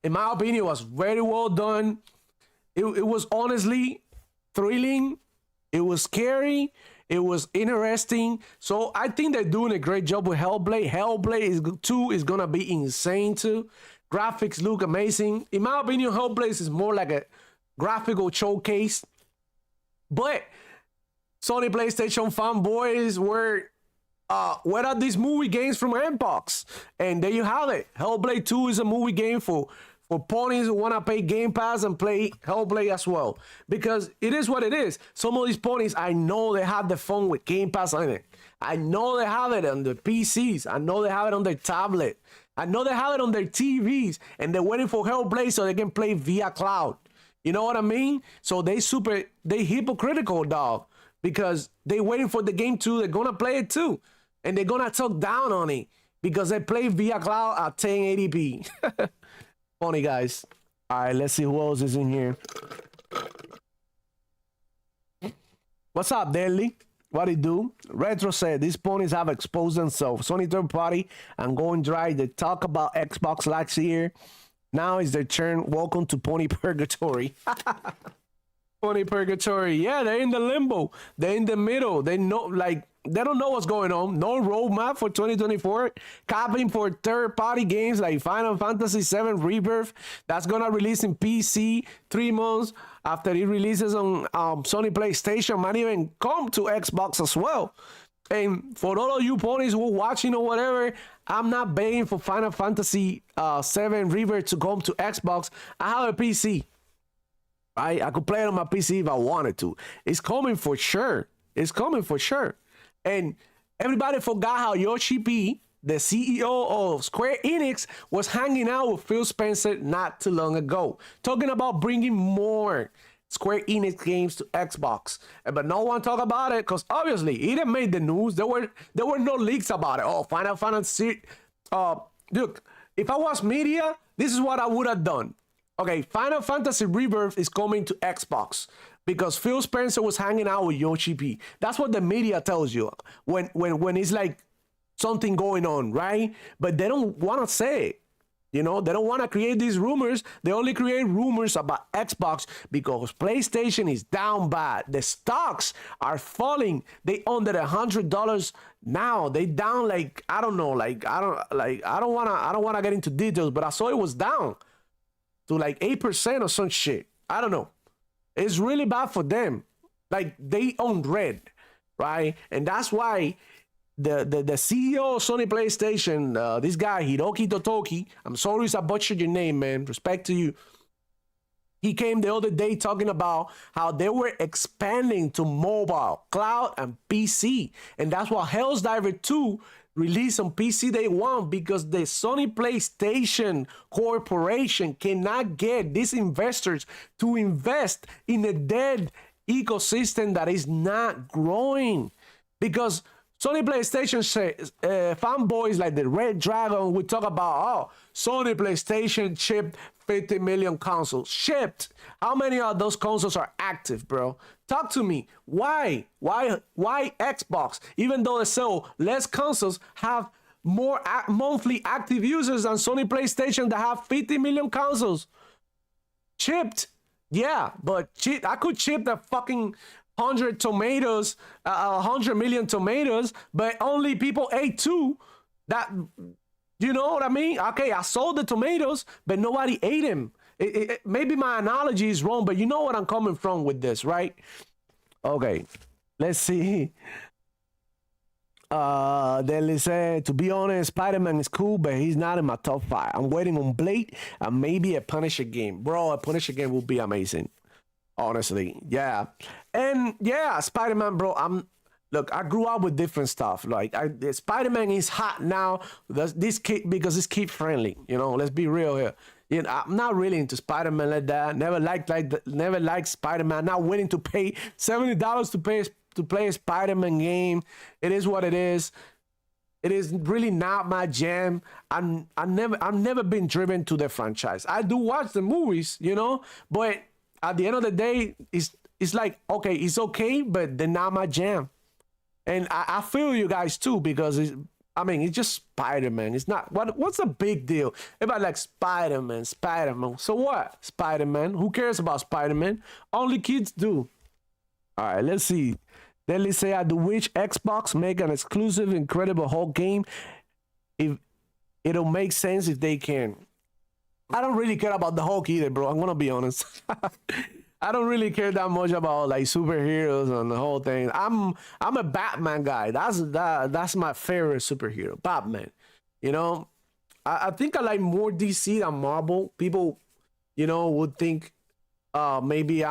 in my opinion, it was very well done. It was honestly thrilling. It was scary. It was interesting. So I think they're doing a great job with Hellblade. Hellblade 2 is gonna be insane too. Graphics look amazing. In my opinion, Hellblade is more like a graphical showcase. But Sony PlayStation fanboys were what are these movie games from Xbox? And there you have it. Hellblade 2 is a movie game for ponies who want to pay Game Pass and play Hellblade as well. Because it is what it is. Some of these ponies, I know they have the phone with Game Pass on it. I know they have it on their PCs. I know they have it on their tablet. I know they have it on their TVs. And they're waiting for Hellblade so they can play via cloud. You know what I mean? So they hypocritical, dog. Because they waiting for the game too. They're going to play it too. And they're going to talk down on it. Because they play via cloud at 1080p. Funny, guys. All right, let's see who else is in here. What's up, Deadly? What it do? Retro said, these ponies have exposed themselves. Sony third party and going dry. They talk about Xbox last year. Now is their turn. Welcome to Pony Purgatory. Pony Purgatory. Yeah, they're in the limbo. They're in the middle. They know, like, they don't know what's going on. No roadmap for 2024. Copying for third-party games like Final Fantasy VII Rebirth. That's going to release in PC 3 months after it releases on Sony PlayStation. Might even come to Xbox as well. And for all of you ponies who are watching or whatever, I'm not begging for Final Fantasy VII Rebirth to come to Xbox. I have a PC. I could play it on my PC if I wanted to. It's coming for sure. It's coming for sure. And everybody forgot how Yoshi P, the CEO of Square Enix, was hanging out with Phil Spencer not too long ago, talking about bringing more Square Enix games to Xbox. But no one talked about it because obviously it didn't make the news. There were no leaks about it. Oh, Final Fantasy. Look, if I was media, this is what I would have done. Okay, Final Fantasy Rebirth is coming to Xbox because Phil Spencer was hanging out with Yoshi P. That's what the media tells you when it's like something going on, right? But they don't want to say it. You know, they don't want to create these rumors. They only create rumors about Xbox because PlayStation is down bad. The stocks are falling. They under $100 now. They down like I don't know, I don't wanna get into details, but I saw it was down to like 8% or some shit. I don't know. It's really bad for them. Like they own red, right? And that's why the CEO of Sony PlayStation, this guy Hiroki Totoki, I'm sorry if I butchered your name, man. Respect to you. He came the other day talking about how they were expanding to mobile, cloud, and PC. And that's why Hell's Diver 2 released on PC day one because the Sony PlayStation Corporation cannot get these investors to invest in a dead ecosystem that is not growing. Because Sony PlayStation says, fanboys like the Red Dragon would talk about, oh, Sony PlayStation shipped 50 million consoles. Shipped. How many of those consoles are active, bro? Talk to me. Why Xbox, even though they sell less consoles, have more monthly active users than Sony PlayStation that have 50 million consoles? Chipped. Yeah, but I could chip the fucking 100 tomatoes, 100 million tomatoes, but only people ate 2. That, you know what I mean? Okay, I sold the tomatoes, but nobody ate them. Maybe my analogy is wrong, but you know what I'm coming from with this, right? Okay, let's see. They said, to be honest, Spider-Man is cool, but he's not in my top 5. I'm waiting on Blade and maybe a Punisher game. Bro, a Punisher game will be amazing. Honestly, yeah. And yeah, Spider-Man, bro, look, I grew up with different stuff. Like Spider-Man is hot now. This kid, because it's kid friendly. You know, let's be real here. You know, I'm not really into Spider-Man like that. Never liked Spider-Man. Not willing to pay $70 to play a Spider-Man game. It is what it is. It is really not my jam. I've never been driven to the franchise. I do watch the movies, you know, but at the end of the day, it's like, okay, it's okay, but they're not my jam. And I feel you guys too, because it's just Spider-Man. It's not, what's the big deal? Everybody like Spider-Man. So what? Spider-Man. Who cares about Spider-Man? Only kids do. All right, let's see. Then they say, do which Xbox make an exclusive Incredible Hulk game if it'll make sense if they can. I don't really care about the Hulk either, bro. I'm gonna be honest. I don't really care that much about like superheroes and the whole thing. I'm a Batman guy. That's my favorite superhero, Batman. You know, I think I like more DC than Marvel. People, would think maybe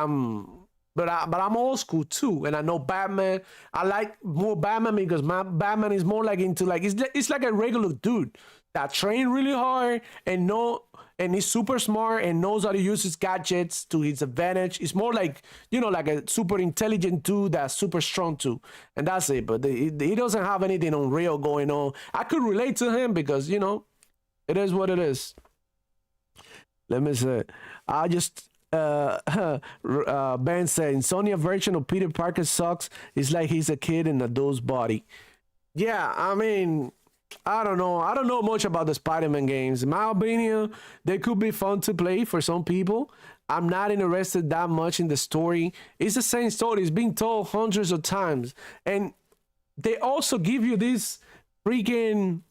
but I'm old school too, and I know Batman. I like more Batman because my Batman is more like into like it's like a regular dude that train really hard and he's super smart and knows how to use his gadgets to his advantage. It's more like like a super intelligent dude that's super strong too, and that's it. But he doesn't have anything unreal going on. I could relate to him because it is what it is. Let me say, I just Ben saying Sonya version of Peter Parker sucks. It's like he's a kid in a doll's body. Yeah, I mean, I don't know. I don't know much about the Spider-Man games. In my opinion, they could be fun to play for some people. I'm not interested that much in the story. It's the same story. It's been told hundreds of times, and they also give you this freaking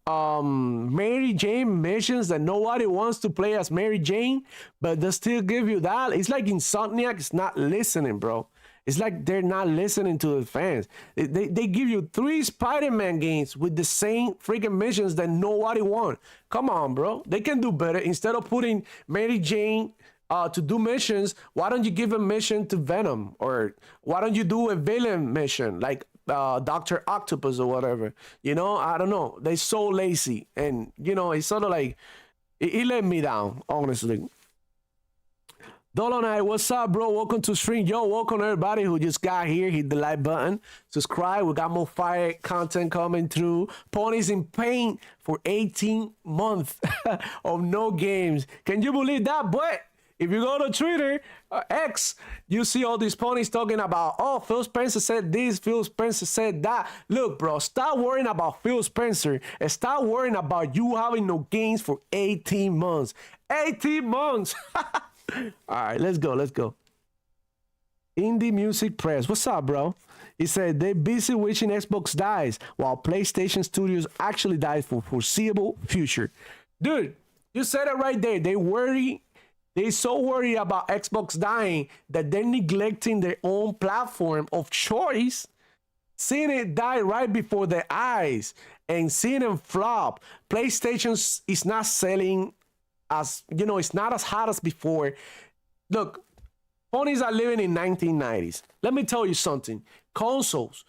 Mary Jane missions that nobody wants to play as Mary Jane, but they still give you that. It's like Insomniac is not listening, bro. It's like they're not listening to the fans. They give you 3 Spider-Man games with the same freaking missions that nobody wants. Come on, bro. They can do better. Instead of putting Mary Jane to do missions, why don't you give a mission to Venom? Or why don't you do a villain mission like Dr. Octopus or whatever? I don't know. They're so lazy. And, it's sort of like, it let me down, honestly. Dolonite, what's up, bro? Welcome to stream. Yo, welcome everybody who just got here. Hit the like button. Subscribe. We got more fire content coming through. Ponies in pain for 18 months of no games. Can you believe that, boy? If you go to Twitter, X, you see all these ponies talking about, oh, Phil Spencer said this, Phil Spencer said that. Look, bro, stop worrying about Phil Spencer and stop worrying about you having no games for 18 months. 18 months. All right, let's go. Indie Music Press. What's up, bro? He said they're busy wishing Xbox dies while PlayStation Studios actually dies for foreseeable future. Dude, you said it right there. They're so worried about Xbox dying that they're neglecting their own platform of choice, seeing it die right before their eyes and seeing them flop. PlayStation is not selling as, it's not as hot as before. Look, ponies are living in 1990s. Let me tell you something. Consoles,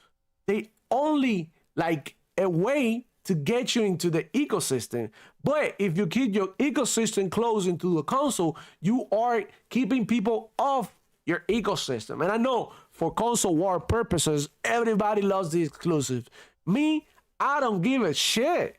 they only like a way to get you into the ecosystem. But if you keep your ecosystem closed into the console, you are keeping people off your ecosystem. And I know for console war purposes, everybody loves the exclusive. Me, I don't give a shit.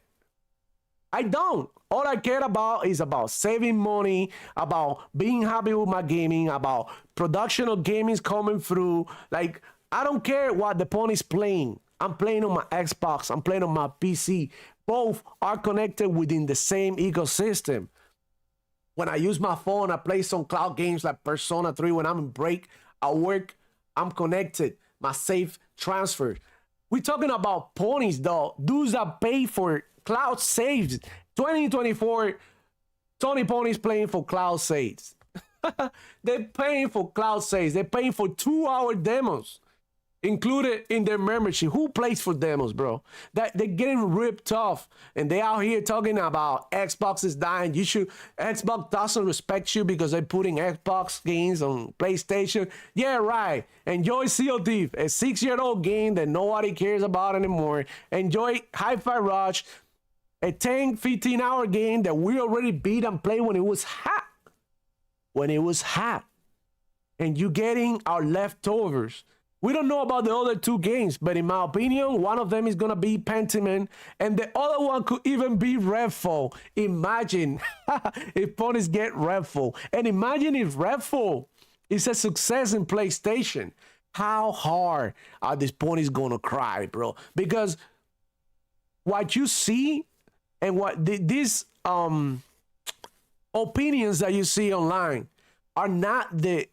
I don't. All I care about is about saving money, about being happy with my gaming, about production of gaming coming through. Like, I don't care what the pony's playing. I'm playing on my Xbox. I'm playing on my PC. Both are connected within the same ecosystem. When I use my phone, I play some cloud games like Persona 3. When I'm in break at work, I'm connected. My safe transfer. We're talking about ponies, though. Dudes that pay for cloud saves. 2024, Sony Ponies playing for cloud saves. They're paying for cloud saves. They're paying for 2-hour demos included in their membership. Who plays for demos, bro? That they're getting ripped off, and they out here talking about Xbox is dying. Xbox doesn't respect you because they're putting Xbox games on PlayStation. Yeah, right. Enjoy Sea of Thieves, a 6-year-old game that nobody cares about anymore. Enjoy Hi-Fi Rush, a 10, 15-hour game that we already beat and played when it was hot. And you getting our leftovers. We don't know about the other 2 games, but in my opinion, one of them is going to be Pentiment, and the other one could even be Redfall. Imagine if ponies get Redfall. And imagine if Redfall is a success in PlayStation. How hard are these ponies going to cry, bro? Because what you see and what these opinions that you see online are not the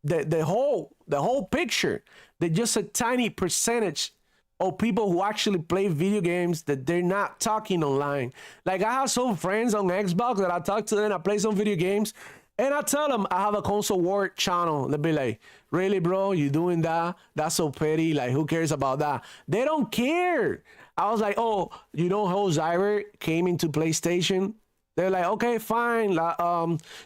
the whole picture. They're just a tiny percentage of people who actually play video games that they're not talking online. Like I have some friends on Xbox that I talk to them, I play some video games, and I tell them I have a console war channel. They'll be like, really, bro, you doing that? That's so petty. Like, who cares about that? They don't care. I was like, oh, you know how Zyra came into PlayStation? They're like, okay, fine.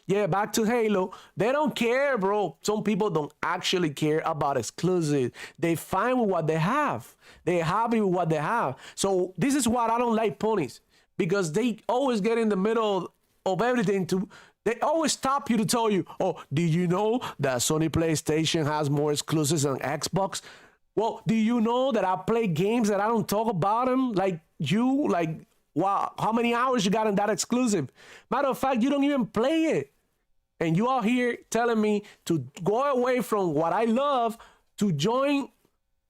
Yeah, back to Halo. They don't care, bro. Some people don't actually care about exclusive. They fine with what they have. They're happy with what they have. So this is what I don't like ponies, because they always get in the middle of everything. They always stop you to tell you, oh, do you know that Sony PlayStation has more exclusives than Xbox? Well, do you know that I play games that I don't talk about them like you? Like, wow, how many hours you got in that exclusive? Matter of fact, you don't even play it. And you are here telling me to go away from what I love to join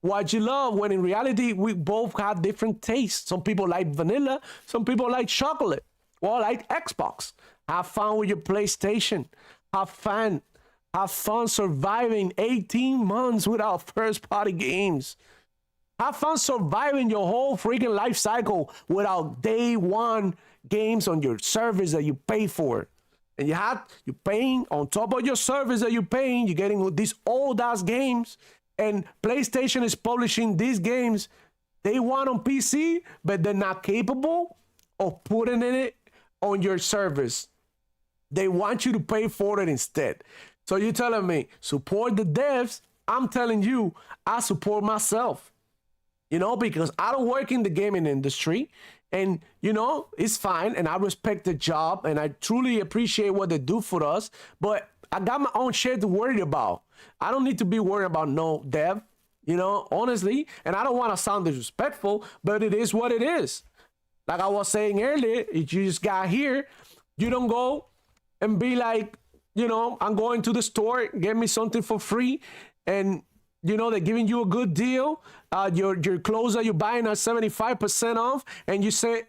what you love, when in reality, we both have different tastes. Some people like vanilla, some people like chocolate, or like Xbox. Have fun with your PlayStation. Have fun. Have fun surviving 18 months without first-party games. Have fun surviving your whole freaking life cycle without day one games on your service that you pay for. And you're paying on top of your service that you're paying, you're getting these old ass games, and PlayStation is publishing these games they want on PC, but they're not capable of putting it on your service. They want you to pay for it instead. So you're telling me support the devs. I'm telling you, I support myself. Because I don't work in the gaming industry, and it's fine, and I respect the job, and I truly appreciate what they do for us, but I got my own shit to worry about. I don't need to be worried about no dev, honestly, and I don't want to sound disrespectful, but it is what it is. Like I was saying earlier, if you just got here, you don't go and be like, I'm going to the store, get me something for free, and they're giving you a good deal. Your clothes that you're buying are 75% off, and you say,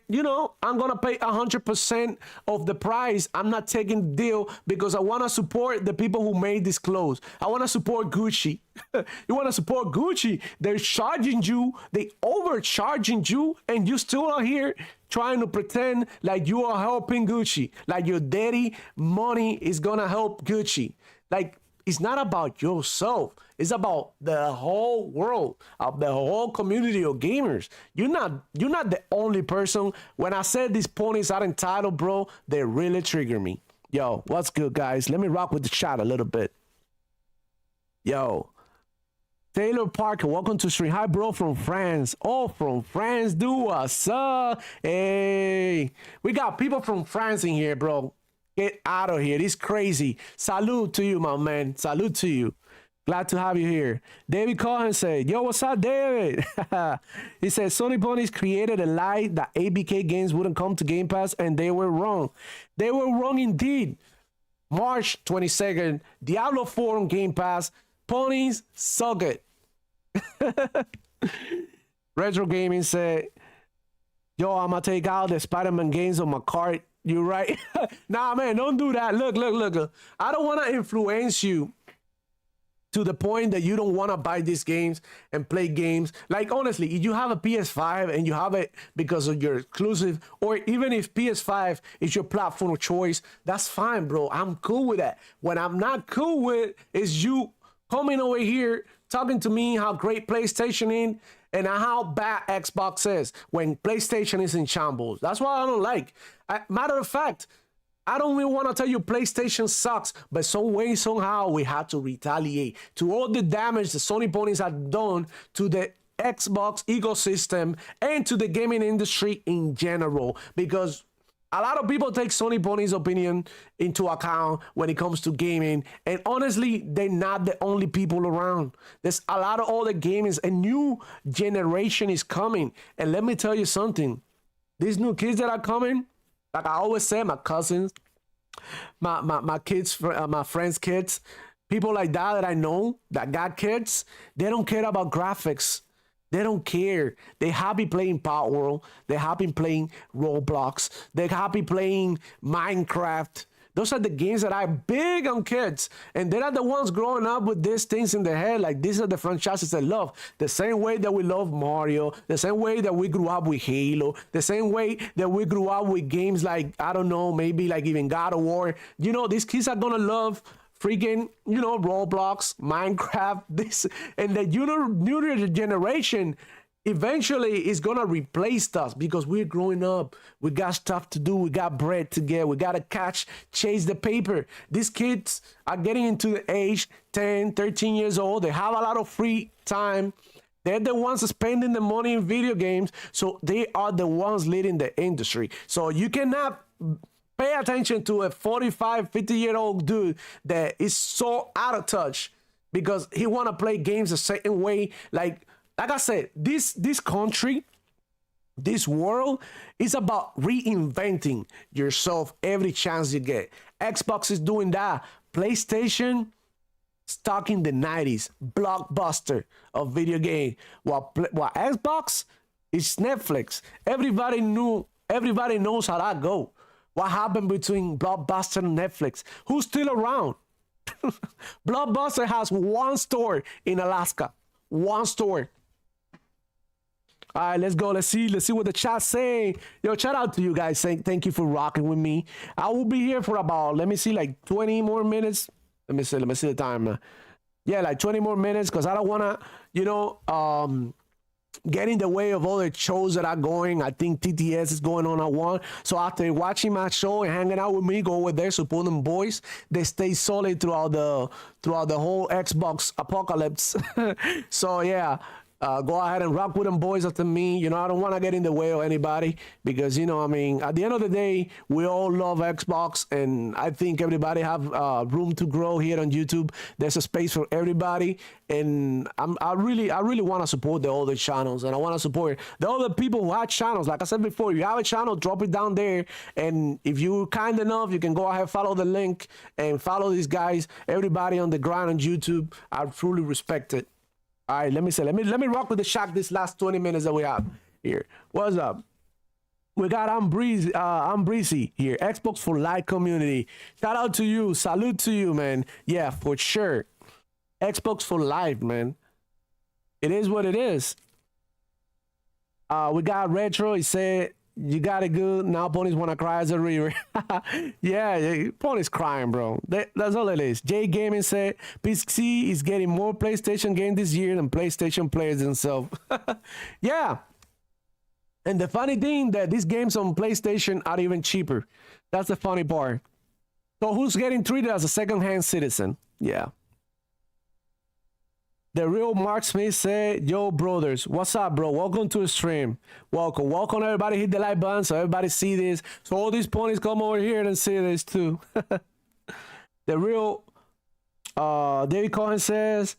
I'm gonna pay 100% of the price. I'm not taking the deal because I want to support the people who made these clothes. I want to support Gucci. You want to support Gucci? They're charging you. They overcharging you, and you still are here trying to pretend like you are helping Gucci, like your daddy money is gonna help Gucci. Like, it's not about yourself. It's about the whole world, of the whole community of gamers. You're not the only person. When I said these ponies are entitled, bro, they really trigger me. Yo, what's good, guys? Let me rock with the chat a little bit. Yo, Taylor Parker, welcome to stream. Hi, bro, from France. Oh, from France, do what's up? Hey, we got people from France in here, bro. Get out of here. This is crazy. Salute to you, my man. Salute to you. Glad to have you here. David Cohen said, yo, what's up, David? He said, Sony Ponies created a lie that ABK games wouldn't come to Game Pass, and they were wrong. They were wrong indeed. March 22nd, Diablo 4 on Game Pass. Ponies, suck it. Retro Gaming said, yo, I'm going to take out the Spider-Man games on my cart. You're right. Nah, man, don't do that. Look. I don't want to influence you to the point that you don't want to buy these games and play games. Like, honestly, if you have a PS5 and you have it because of your exclusive, or even if PS5 is your platform of choice, that's fine, bro. I'm cool with that. What I'm not cool with is you coming over here talking to me how great PlayStation is and how bad Xbox is when PlayStation is in shambles. That's what I don't like. Matter of fact, I don't even want to tell you PlayStation sucks, but some way, somehow, we had to retaliate to all the damage the Sony ponies had done to the Xbox ecosystem and to the gaming industry in general, because a lot of people take Sony ponies' opinion into account when it comes to gaming, and honestly, they're not the only people around. There's a lot of other gamers. A new generation is coming, and let me tell you something. These new kids that are coming, like I always say, my cousins, my kids, my friends' kids, people like that I know that got kids, they don't care about graphics. They don't care. They're happy playing Power World. They're happy playing Roblox. They're happy playing Minecraft. Those are the games that are big on kids. And they are the ones growing up with these things in their head. Like, these are the franchises they love. The same way that we love Mario, the same way that we grew up with Halo, the same way that we grew up with games like, I don't know, maybe like even God of War. You know, these kids are gonna love freaking, you know, Roblox, Minecraft, this, and the newer generation eventually is gonna replace us because we're growing up. We got stuff to do. We got bread to get. We gotta chase the paper. These kids are getting into the age 10, 13 years old. They have a lot of free time. They're the ones spending the money in video games, so they are the ones leading the industry. So you cannot pay attention to a 45, 50-year-old dude that is so out of touch because he want to play games a certain way. Like I said, this country, this world is about reinventing yourself every chance you get. Xbox is doing that. PlayStation, stuck in the 90s, blockbuster of video game. While Xbox is Netflix. Everybody knows how that go. What happened between Blockbuster and Netflix? Who's still around? Blockbuster has one store in Alaska. One store. All right, let's go. Let's see what the chat's saying. Yo, shout out to you guys. Thank you for rocking with me. I will be here for about, let me see, like 20 more minutes. Let me see the time. Yeah, like 20 more minutes because I don't want to, you know, get in the way of all the shows that are going. I think TTS is going on at 1. So after watching my show and hanging out with me, go over there, support them boys. They stay solid throughout the whole Xbox apocalypse. So yeah. Go ahead and rock with them boys after me. You know, I don't want to get in the way of anybody because, you know, I mean, at the end of the day, we all love Xbox, and I think everybody have room to grow here on YouTube. There's a space for everybody, and I really want to support the other channels, and I want to support the other people who have channels. Like I said before, if you have a channel, drop it down there, and if you're kind enough, you can go ahead, follow the link, and follow these guys, everybody on the ground on YouTube. I truly respect it. All right, let me rock with the shock this last 20 minutes that we have here. What's up? We got I'm Breezy here, Xbox for Life community. Shout out to you, salute to you, man. Yeah, for sure. Xbox for Life, man. It is what it is. We got Retro. He said, you got it good. Now ponies want to cry as a reader. Yeah, ponies crying, bro. That's all it is. Jay Gaming said, PC is getting more PlayStation games this year than PlayStation players themselves. Yeah. And the funny thing that these games on PlayStation are even cheaper. That's the funny part. So who's getting treated as a second-hand citizen? Yeah. The real Mark Smith said, yo, brothers, what's up, bro? Welcome to the stream. Welcome, everybody. Hit the like button so everybody see this. So all these ponies come over here and see this too. The real David Cohen says,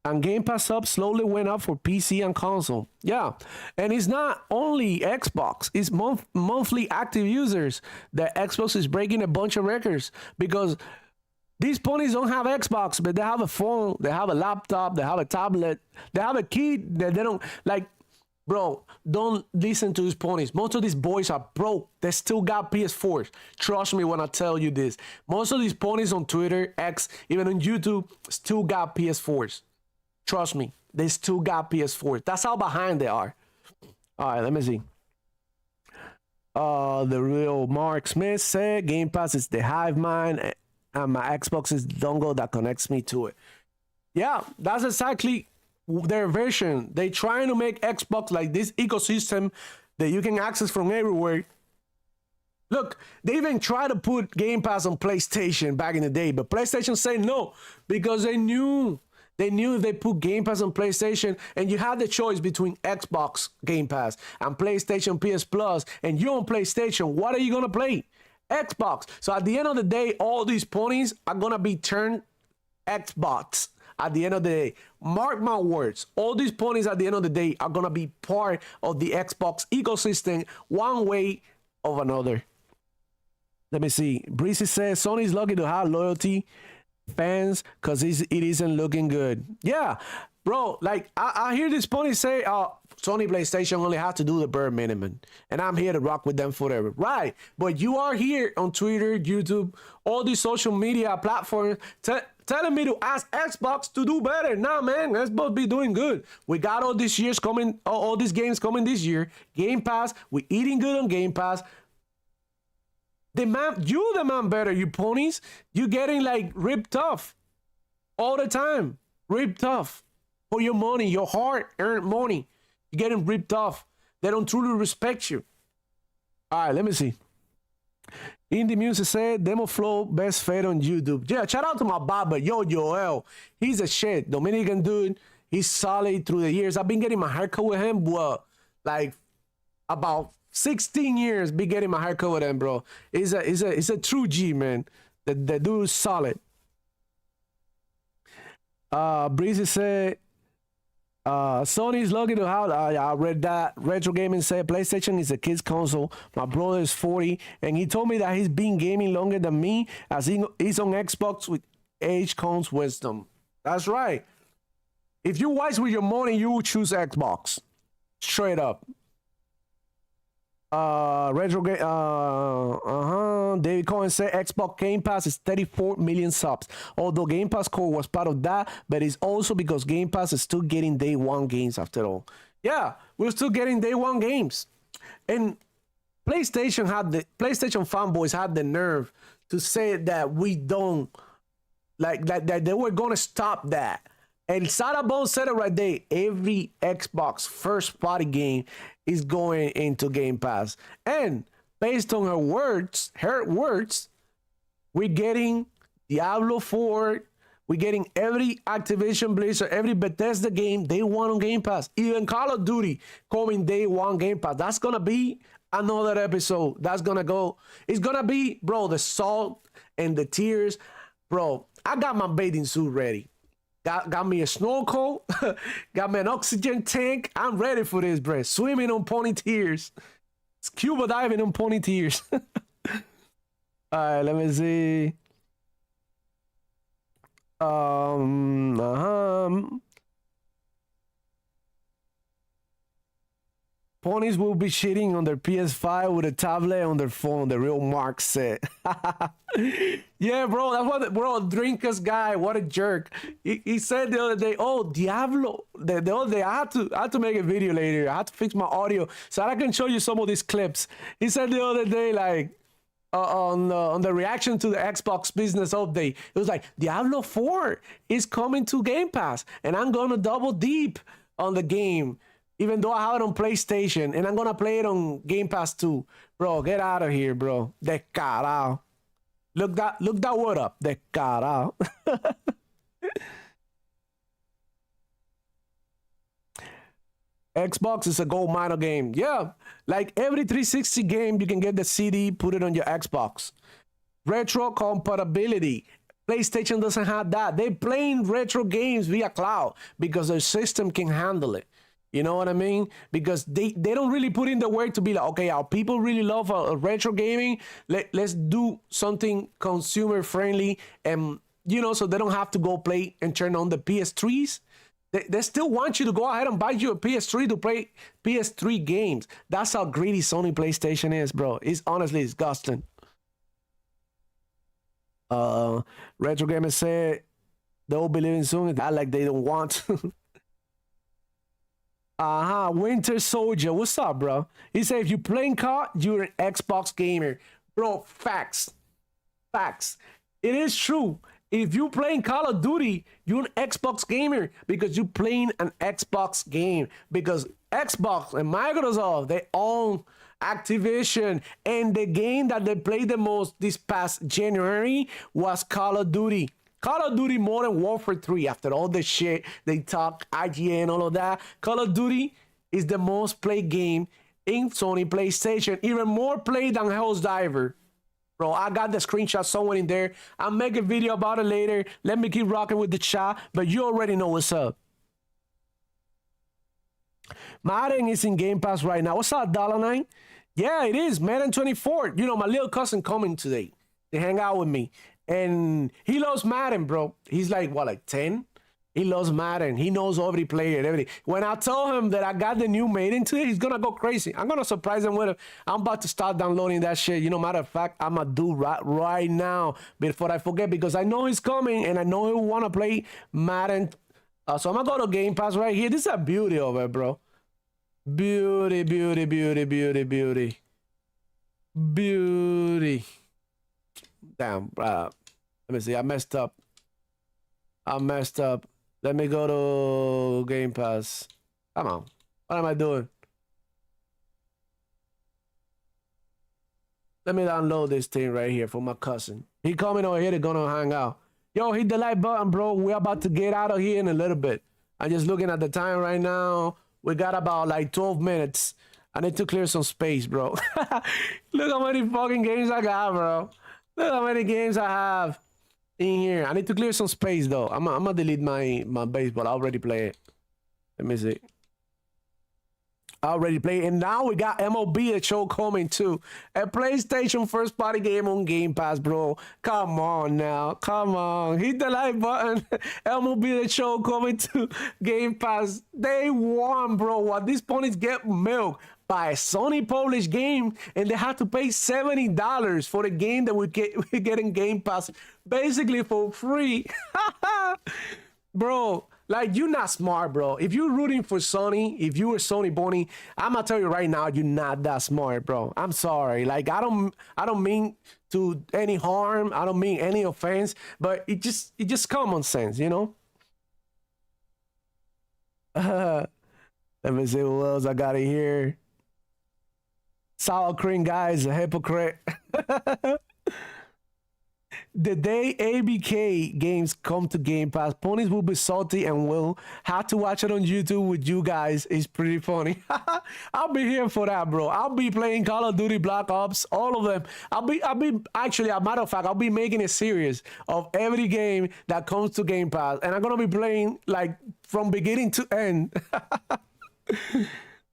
and Game Pass Up slowly went up for PC and console. Yeah, and it's not only Xbox. It's monthly active users that Xbox is breaking a bunch of records because these ponies don't have Xbox, but they have a phone, they have a laptop, they have a tablet, they have a kid that they don't like. Bro, don't listen to these ponies. Most of these boys are broke. They still got PS4s. Trust me when I tell you this. Most of these ponies on Twitter, X, even on YouTube, still got PS4s. Trust me, they still got PS4s. That's how behind they are. All right, let me see. The real Mark Smith said, Game Pass is the hive mind. And my Xbox is the dongle that connects me to it. Yeah, that's exactly their version. They trying to make Xbox like this ecosystem that you can access from everywhere. Look, they even tried to put Game Pass on PlayStation back in the day, but PlayStation said no because they knew if they put Game Pass on PlayStation and you had the choice between Xbox Game Pass and PlayStation PS Plus, and you're on PlayStation, what are you gonna play? Xbox. So at the end of the day, all these ponies are gonna be turned Xbox. At the end of the day, mark my words, all these ponies at the end of the day are gonna be part of the Xbox ecosystem one way or another. Let me see. Breezy says Sony's lucky to have loyalty fans because it isn't looking good. Yeah, bro. Like I hear this pony say, Sony PlayStation only have to do the bare minimum, and I'm here to rock with them forever. Right, but you are here on Twitter, YouTube, all these social media platforms telling me to ask Xbox to do better. Nah, man, Xbox be doing good. We got all these years coming, all these games coming this year. Game Pass, we eating good on Game Pass. You demand better, you ponies. You getting like ripped off all the time. Ripped off for your money, your hard-earned money. You're getting ripped off. They don't truly respect you. All right, let me see. Indie Music said, Demo Flow, best fed on YouTube. Yeah, shout out to my barber, Yo Joel. He's a shit. Dominican dude. He's solid through the years. I've been getting my haircut with him, like about 16 years. Be getting my haircut with him, bro. He's a true G, man. The dude is solid. Breezy said, Sony's lucky to have. I read that. Retro Gaming said PlayStation is a kid's console. My brother is 40, and he told me that he's been gaming longer than me, as he's on Xbox with age comes wisdom. That's right. If you're wise with your money, you will choose Xbox. Straight up. Retro game. David Cohen said Xbox Game Pass is 34 million subs. Although Game Pass Core was part of that, but it's also because Game Pass is still getting day one games after all. Yeah, we're still getting day one games. And PlayStation fanboys had the nerve to say that we don't that they were gonna stop that. And Sarah Bone said it right there. Every Xbox first party game is going into Game Pass. And based on her words, we're getting Diablo 4, we're getting every Activision Blizzard, every Bethesda game they want on Game Pass. Even Call of Duty coming day one Game Pass. That's gonna be another episode. That's gonna go. It's gonna be, bro, the salt and the tears. Bro, I got my bathing suit ready. Got me a snorkel, got me an oxygen tank. I'm ready for this, bro. Swimming on pony tears. Scuba diving on pony tears. All right, let me see. Ponies will be cheating on their PS5 with a tablet on their phone, the real Mark said. Yeah, bro, that's what, bro, Drinkas guy, what a jerk. He said the other day, oh, Diablo. The other day, I had to make a video later. I had to fix my audio so I can show you some of these clips. He said the other day, like, on the reaction to the Xbox business update, it was like, Diablo 4 is coming to Game Pass, and I'm going to double deep on the game. Even though I have it on PlayStation, and I'm gonna play it on Game Pass too. Bro, get out of here, bro. Descarado. Look that word up. Descarado. Xbox is a gold miner game. Yeah, like every 360 game, you can get the CD, put it on your Xbox. Retro compatibility. PlayStation doesn't have that. They're playing retro games via cloud because their system can handle it. You know what I mean? Because they don't really put in the work to be like, okay, our people really love retro gaming. Let's do something consumer friendly, and you know, so they don't have to go play and turn on the PS3s. They still want you to go ahead and buy you a PS3 to play PS3 games. That's how greedy Sony PlayStation is, bro. It's honestly disgusting. Retro Gamer said they'll be leaving soon. It's not like they don't want. Winter Soldier. What's up, bro? He said, if you're playing COD, you're an Xbox gamer. Bro, facts. Facts. It is true. If you're playing Call of Duty, you're an Xbox gamer because you're playing an Xbox game. Because Xbox and Microsoft, they own Activision. And the game that they played the most this past January was Call of Duty. Call of Duty Modern Warfare 3, after all the shit they talk, IGN, all of that, Call of Duty is the most played game in Sony PlayStation. Even more played than Hell's Diver. Bro, I got the screenshot somewhere in there. I'll make a video about it later. Let me keep rocking with the chat, but you already know what's up. Madden is in Game Pass right now. What's up, $9? Yeah, it is. Madden 24. You know, my little cousin coming today. They hang out with me. And he loves Madden, bro. He's like, what, like 10? He loves Madden. He knows every player, everything. When I tell him that I got the new Maiden today, he's gonna go crazy. I'm gonna surprise him with it. I'm about to start downloading that shit. You know, matter of fact, I'm gonna do right now before I forget, because I know he's coming and I know he'll wanna play Madden. So I'm gonna go to Game Pass right here. This is a beauty of it, bro. Beauty, beauty, beauty, beauty, beauty, beauty. Damn, let me see. I messed up. Let me go to Game Pass. Come on. What am I doing? Let me download this thing right here for my cousin. He coming over here to gonna hang out. Yo, hit the like button, bro. We're about to get out of here in a little bit. I'm just looking at the time right now. We got about like 12 minutes. I need to clear some space, bro. Look how many fucking games I got, bro. Look how many games I have in here. I need to clear some space, though. I'm gonna delete my baseball. I already play it. Let me see. I already played, and now we got MLB The Show coming too. A PlayStation first party game on Game Pass, bro. Come on now. Come on. Hit the like button. MLB The Show coming to Game Pass. Day one, bro. What these ponies get milk by a Sony published game, and they had to pay $70 for the game that we get in Game Pass, basically for free. Bro, like, you're not smart, bro. If you're rooting for Sony, if you were Sony Bonnie, I'm gonna tell you right now, you're not that smart, bro. I'm sorry. Like, I don't mean to any harm. I don't mean any offense, but it just common sense, you know? Let me see who else I got in here. Sour cream guy is a hypocrite. The day ABK games come to Game Pass, ponies will be salty and will have to watch it on YouTube with you guys. It's pretty funny. I'll be here for that, bro. I'll be playing Call of Duty, Black Ops, all of them. I'll be actually, as a matter of fact, I'll be making a series of every game that comes to Game Pass, and I'm gonna be playing like from beginning to end.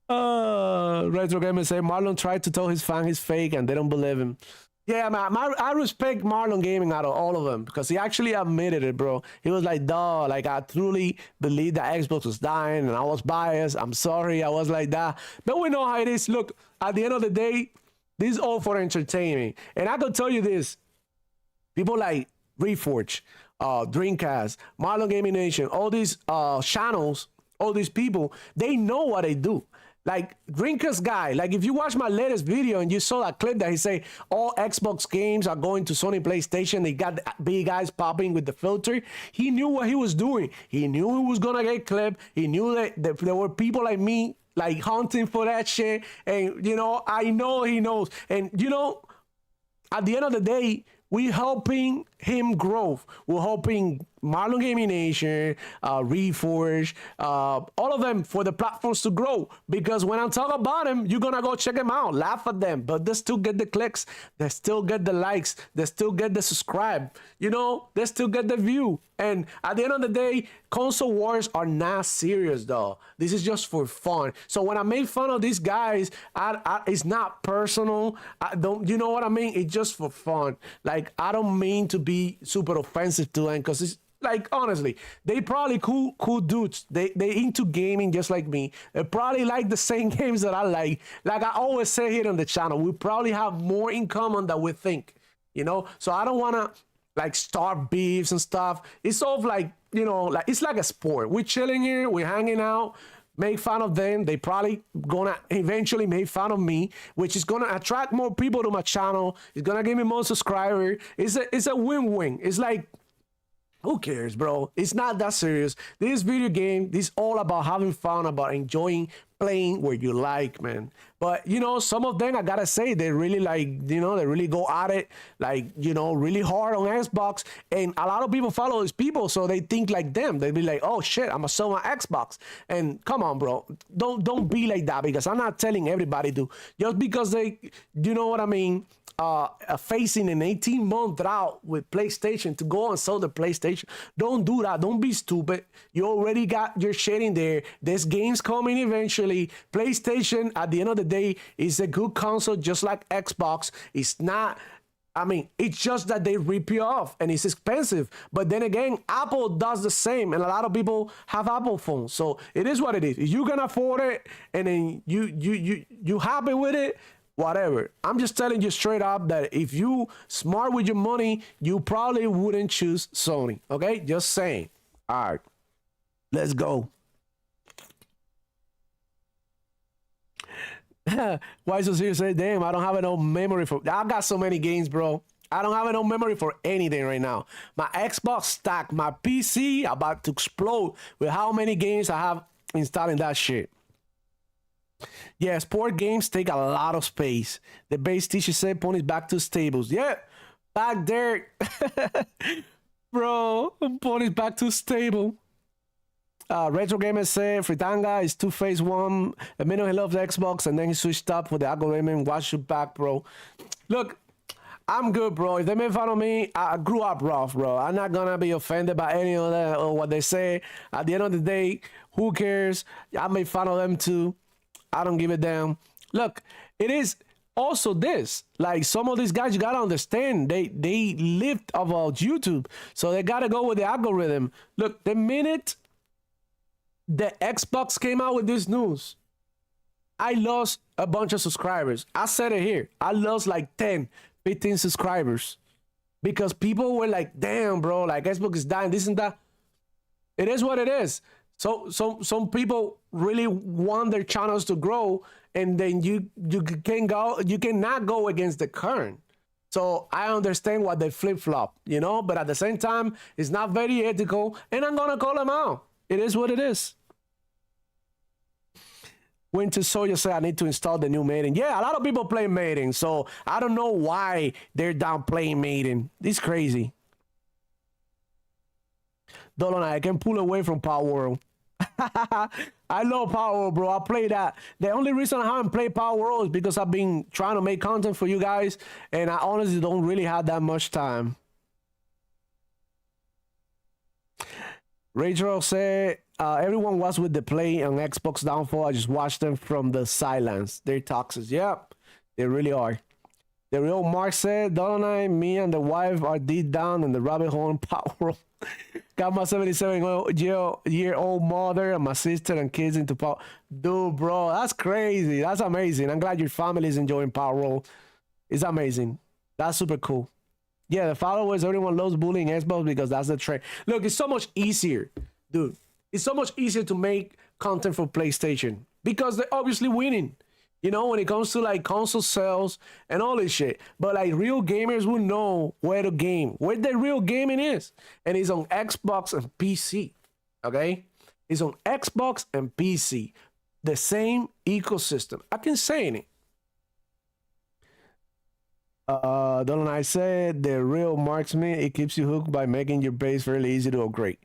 Retro Gamer say Marlon tried to tell his fan he's fake and they don't believe him. Yeah, man, I respect Marlon Gaming out of all of them because he actually admitted it, bro. He was like, dawg, like, I truly believe that Xbox was dying and I was biased. I'm sorry I was like that. But we know how it is. Look, at the end of the day, this is all for entertainment. And I can tell you this, people like Reforge, Dreamcast, Marlon Gaming Nation, all these channels, all these people, they know what they do. Like Dreamcast guy, like if you watch my latest video and you saw that clip that he say all Xbox games are going to Sony PlayStation, they got the big eyes popping with the filter. He knew what he was doing. He knew he was gonna get clipped. He knew that there were people like me like hunting for that shit. And you know, I know he knows. And you know, at the end of the day, we helping him grow. We're helping Marlon Gaming Nation, Reforge, all of them for the platforms to grow. Because when I talk about them, you're gonna go check them out, laugh at them, but they still get the clicks, they still get the likes, they still get the subscribe, you know, they still get the view. And at the end of the day, console wars are not serious though. This is just for fun. So when I make fun of these guys, it's not personal. I don't, you know what I mean? It's just for fun. Like, I don't mean to be super offensive to them because it's like, honestly, they probably cool dudes. They into gaming just like me. They probably like the same games that I like. Like I always say here on the channel, we probably have more in common than we think, you know? So I don't want to like start beefs and stuff. It's sort of like, you know, like it's like a sport. We're chilling here, we're hanging out, make fun of them. They probably gonna eventually make fun of me, which is gonna attract more people to my channel. It's gonna give me more subscribers. It's a win-win. It's like, who cares, bro? It's not that serious. This video game, this is all about having fun, about enjoying playing where you like, man. But, you know, some of them, I gotta say, they really like, you know, they really go at it, like, you know, really hard on Xbox. And a lot of people follow these people, so they think like them. They be like, oh, shit, I'm gonna sell my Xbox. And come on, bro. Don't be like that, because I'm not telling everybody to. Just because they, you know what I mean, facing an 18-month drought with PlayStation to go and sell the PlayStation. Don't do that. Don't be stupid. You already got your shit in there. There's games coming eventually. PlayStation, at the end of the day, is a good console just like Xbox. It's not I mean, it's just that they rip you off and it's expensive. But then again, Apple does the same, and a lot of people have Apple phones. So it is what it is. If you can afford it and then you happy with it, whatever. I'm just telling you straight up that if you smart with your money, you probably wouldn't choose Sony. Okay? Just saying. All right. Let's go. Why so serious? Say, damn, I don't have enough memory for. I got so many games, bro. I don't have enough memory for anything right now. My Xbox stack, my PC about to explode with how many games I have installing that shit. Yeah, sport games take a lot of space. The base teacher said ponies back to stables. Yeah, back there. Bro, ponies back to stable. Retro Gamer said Fritanga is two-faced one. A minute he loves Xbox and then he switched up for the algorithm and watch you back, bro. Look, I'm good, bro. If they make fun of me, I grew up rough, bro. I'm not gonna be offended by any of that or what they say. At the end of the day, who cares? I made fun of them too. I don't give a damn. Look, it is also this. Like some of these guys, you gotta understand, they lived off of YouTube, so they gotta go with the algorithm. Look, the minute the Xbox came out with this news, I lost a bunch of subscribers. I said it here. I lost like 10, 15 subscribers because people were like, damn, bro, like Xbox is dying, this and that. It is what it is. So some people really want their channels to grow, and then you cannot go against the current. So I understand why they flip-flop, you know, but at the same time, it's not very ethical, and I'm gonna call them out. It is what it is. Winter Soldier said I need to install the new Maiden. Yeah, a lot of people play Maiden, so I don't know why they're down playing Maiden. It's crazy. Dolan, I can pull away from Power World. I love Power World, bro. I play that. The only reason I haven't played Power World is because I've been trying to make content for you guys, and I honestly don't really have that much time. Rachel said, everyone was with the play on Xbox downfall. I just watched them from the silence. They're toxic. Yep, they really are. The real Mark said, Donald, me and the wife are deep down in the rabbit hole in Power World. Got my 77-year-old mother and my sister and kids into Power. Dude, bro, that's crazy. That's amazing. I'm glad your family is enjoying Power World. It's amazing. That's super cool. Yeah, the followers, everyone loves bullying Xbox because that's the trend. Look, it's so much easier, dude. It's so much easier to make content for PlayStation because they're obviously winning. You know, when it comes to like console sales and all this shit. But like real gamers will know where to game, where the real gaming is. And it's on Xbox and PC. Okay? It's on Xbox and PC. The same ecosystem. I can say it. Don't I said the real marksman, it keeps you hooked by making your base fairly easy to upgrade.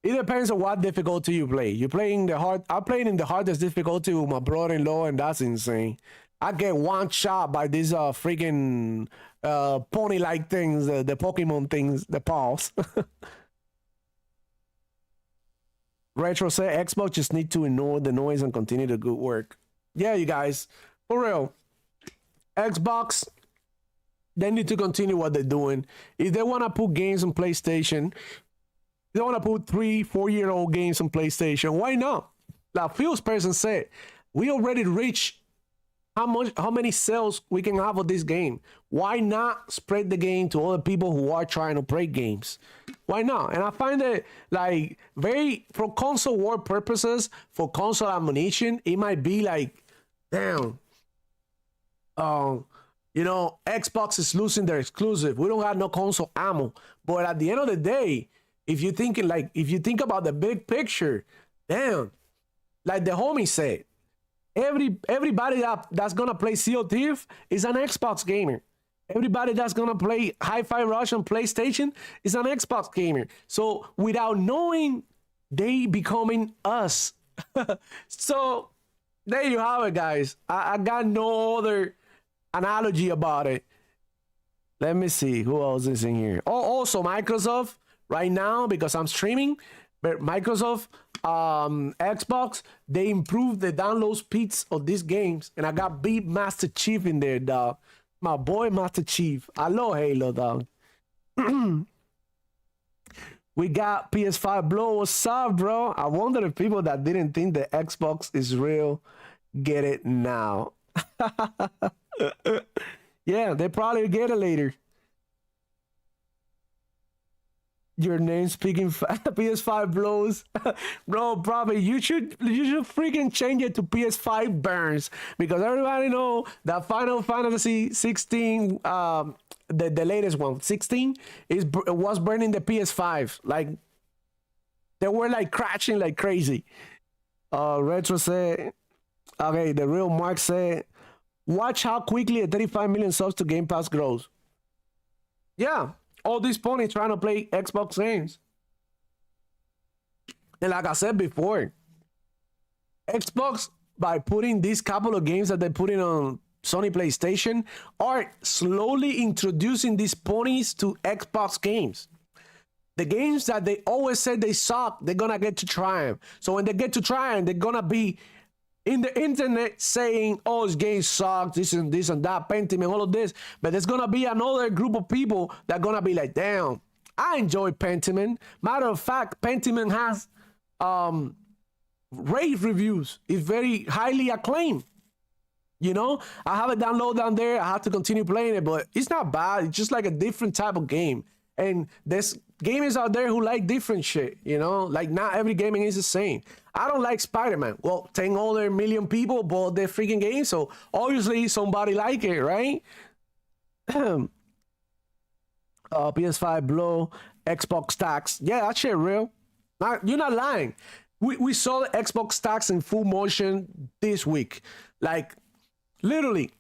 It depends on what difficulty you play. You're playing the hard. I'm playing in the hardest difficulty with my brother-in-law, and that's insane. I get one shot by these freaking pony-like things, the Pokemon things, the paws. Retro said Xbox just need to ignore the noise and continue the good work. Yeah, you guys, for real. Xbox, they need to continue what they're doing. If they want to put games on PlayStation, they want to put 3-4-year-old games on PlayStation, why not? Like Phil's person said, we already reached how many sales we can have of this game. Why not spread the game to other people who are trying to play games? Why not? And I find it like very, for console war purposes, for console ammunition, it might be like, damn, you know, Xbox is losing their exclusive. We don't have no console ammo. But at the end of the day, if you think about the big picture, damn, like the homie said, everybody that's gonna play Sea of Thieves is an Xbox gamer. Everybody that's gonna play Hi-Fi Rush on PlayStation is an Xbox gamer. So without knowing, they becoming us. So there you have it, guys. I got no other analogy about it. Let me see who else is in here. Oh, also Microsoft right now, because I'm streaming, but Microsoft, Xbox, they improved the download speeds of these games, and I got Beat Master Chief in there, dog. My boy Master Chief. I love Halo, dog. We got PS5 Blow. What's up, bro? I wonder if people that didn't think the Xbox is real get it now. Yeah, they probably get it later. Your name speaking PS5 blows. Bro, probably you should freaking change it to PS5 burns because everybody know that Final Fantasy 16 the latest one 16 was burning the PS5 like they were like crashing like crazy. Retro said, okay, the real Mark said, watch how quickly a 35 million subs to Game Pass grows. Yeah, all these ponies trying to play Xbox games. And like I said before, Xbox, by putting these couple of games that they're putting on Sony PlayStation, are slowly introducing these ponies to Xbox games. The games that they always said they suck, they're gonna get to try them. So when they get to try them, they're gonna be in the internet saying, oh, this game sucks, this and this and that, Pentiment, all of this. But there's gonna be another group of people that are gonna be like, damn, I enjoy Pentiment. Matter of fact, Pentiment has rave reviews. It's very highly acclaimed. You know, I have it downloaded down there. I have to continue playing it, but it's not bad. It's just like a different type of game. And there's gamers out there who like different shit, you know? Like, not every gaming is the same. I don't like Spider-Man. Well, 10 other million people bought their freaking game, so obviously somebody like it, right? PS5 blow, Xbox tax. Yeah, that shit real. You're not lying. We saw the Xbox tax in full motion this week. Like, literally,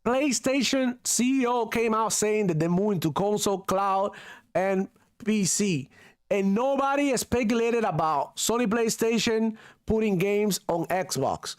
PlayStation CEO came out saying that they're moving to console, cloud, and PC. And nobody speculated about Sony PlayStation putting games on Xbox.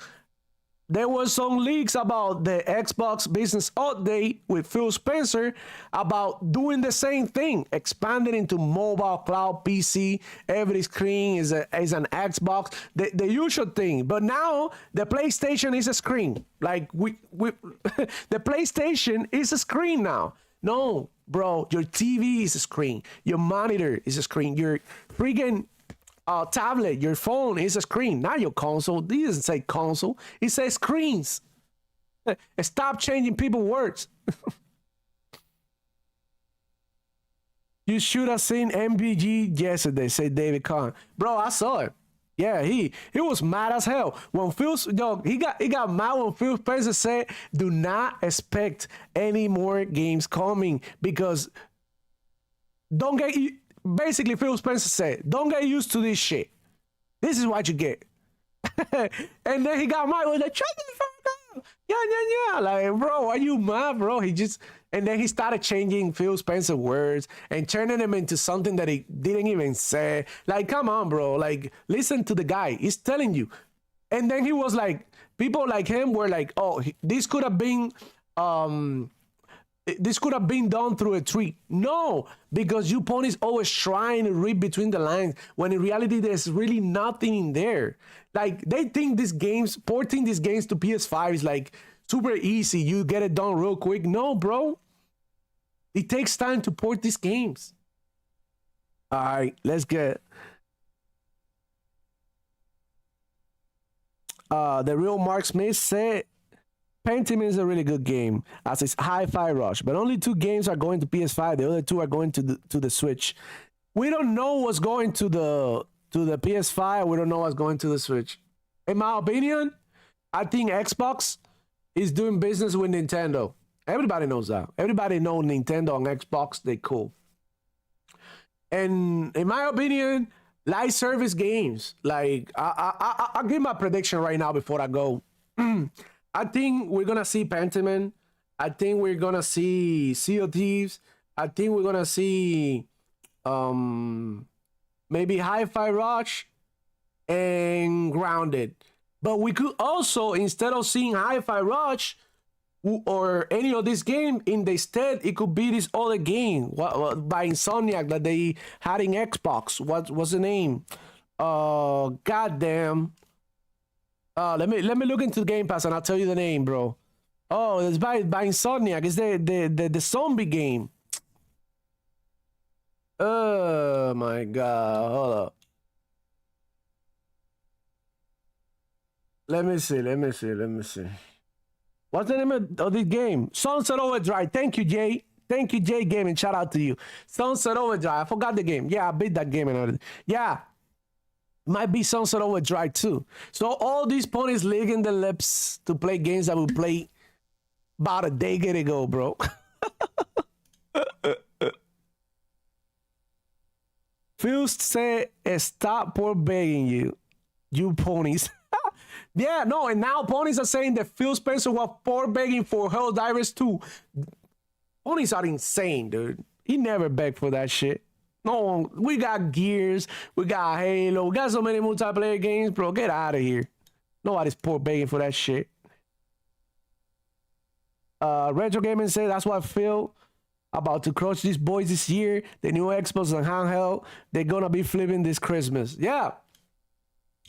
There was some leaks about the Xbox business update with Phil Spencer about doing the same thing, expanding into mobile, cloud, PC. Every screen is an Xbox, the usual thing. But now the PlayStation is a screen. Like we the PlayStation is a screen now. No, bro, your TV is a screen. Your monitor is a screen. Your freaking tablet, your phone is a screen, not your console. It doesn't say console, it says screens. Stop changing people's words. You should have seen MBG yesterday, said David Kahn. Bro, I saw it. Yeah, he was mad as hell when he got mad when Phil Spencer said, "Do not expect any more games coming because don't get." Basically, Phil Spencer said, "Don't get used to this shit. This is what you get." And then he got mad. Was like, "Shut the fuck up!" Yeah. Like, bro, are you mad, bro? And then he started changing Phil Spencer words and turning them into something that he didn't even say. Like, come on, bro. Like, listen to the guy. He's telling you. And then he was like, people like him were like, "Oh, this could have been." This could have been done through a tweet. No, because you ponies always trying to read between the lines when in reality there's really nothing in there. Like, they think porting these games to PS5 is like super easy. You get it done real quick. No, bro. It takes time to port these games. All right, let's get the real Mark Smith said Pentiment is a really good game, as is Hi-Fi Rush, but only 2 games are going to PS5. The other 2 are going to the Switch. We don't know what's going to the PS5. We don't know what's going to the Switch. In my opinion, I think Xbox is doing business with Nintendo. Everybody knows that. Everybody knows Nintendo and Xbox. They cool. And in my opinion, live service games. Like I'll give my prediction right now before I go. I think we're gonna see Pentiment. I think we're gonna see Sea of Thieves. I think we're gonna see maybe Hi-Fi Rush and Grounded. But we could also, instead of seeing Hi-Fi Rush or any of this game, instead it could be this other game by Insomniac that they had in Xbox. What's the name? Goddamn. Let me look into the Game Pass and I'll tell you the name, bro. Oh, it's by Insomniac. It's the zombie game. Oh my god. Hold up. Let me see. Let me see. Let me see. What's the name of this game? Sunset Overdrive. Thank you, Jay. Thank you, Jay Gaming. Shout out to you. Sunset Overdrive. I forgot the game. Yeah, I beat that game and everything. Yeah. Might be Sunset Overdrive too. So all these ponies licking their lips to play games that we played about a decade ago, bro. Fused said, stop poor begging you, you ponies. Yeah, no, and now ponies are saying that Phil Spencer was poor begging for Helldivers too. Ponies are insane, dude. He never begged for that shit. No, we got Gears, we got Halo, we got so many multiplayer games, bro. Get out of here. Nobody's poor begging for that shit. Retro Gaming said that's what Phil about to crush these boys this year. The new Xbox and handheld, they're gonna be flipping this Christmas. Yeah.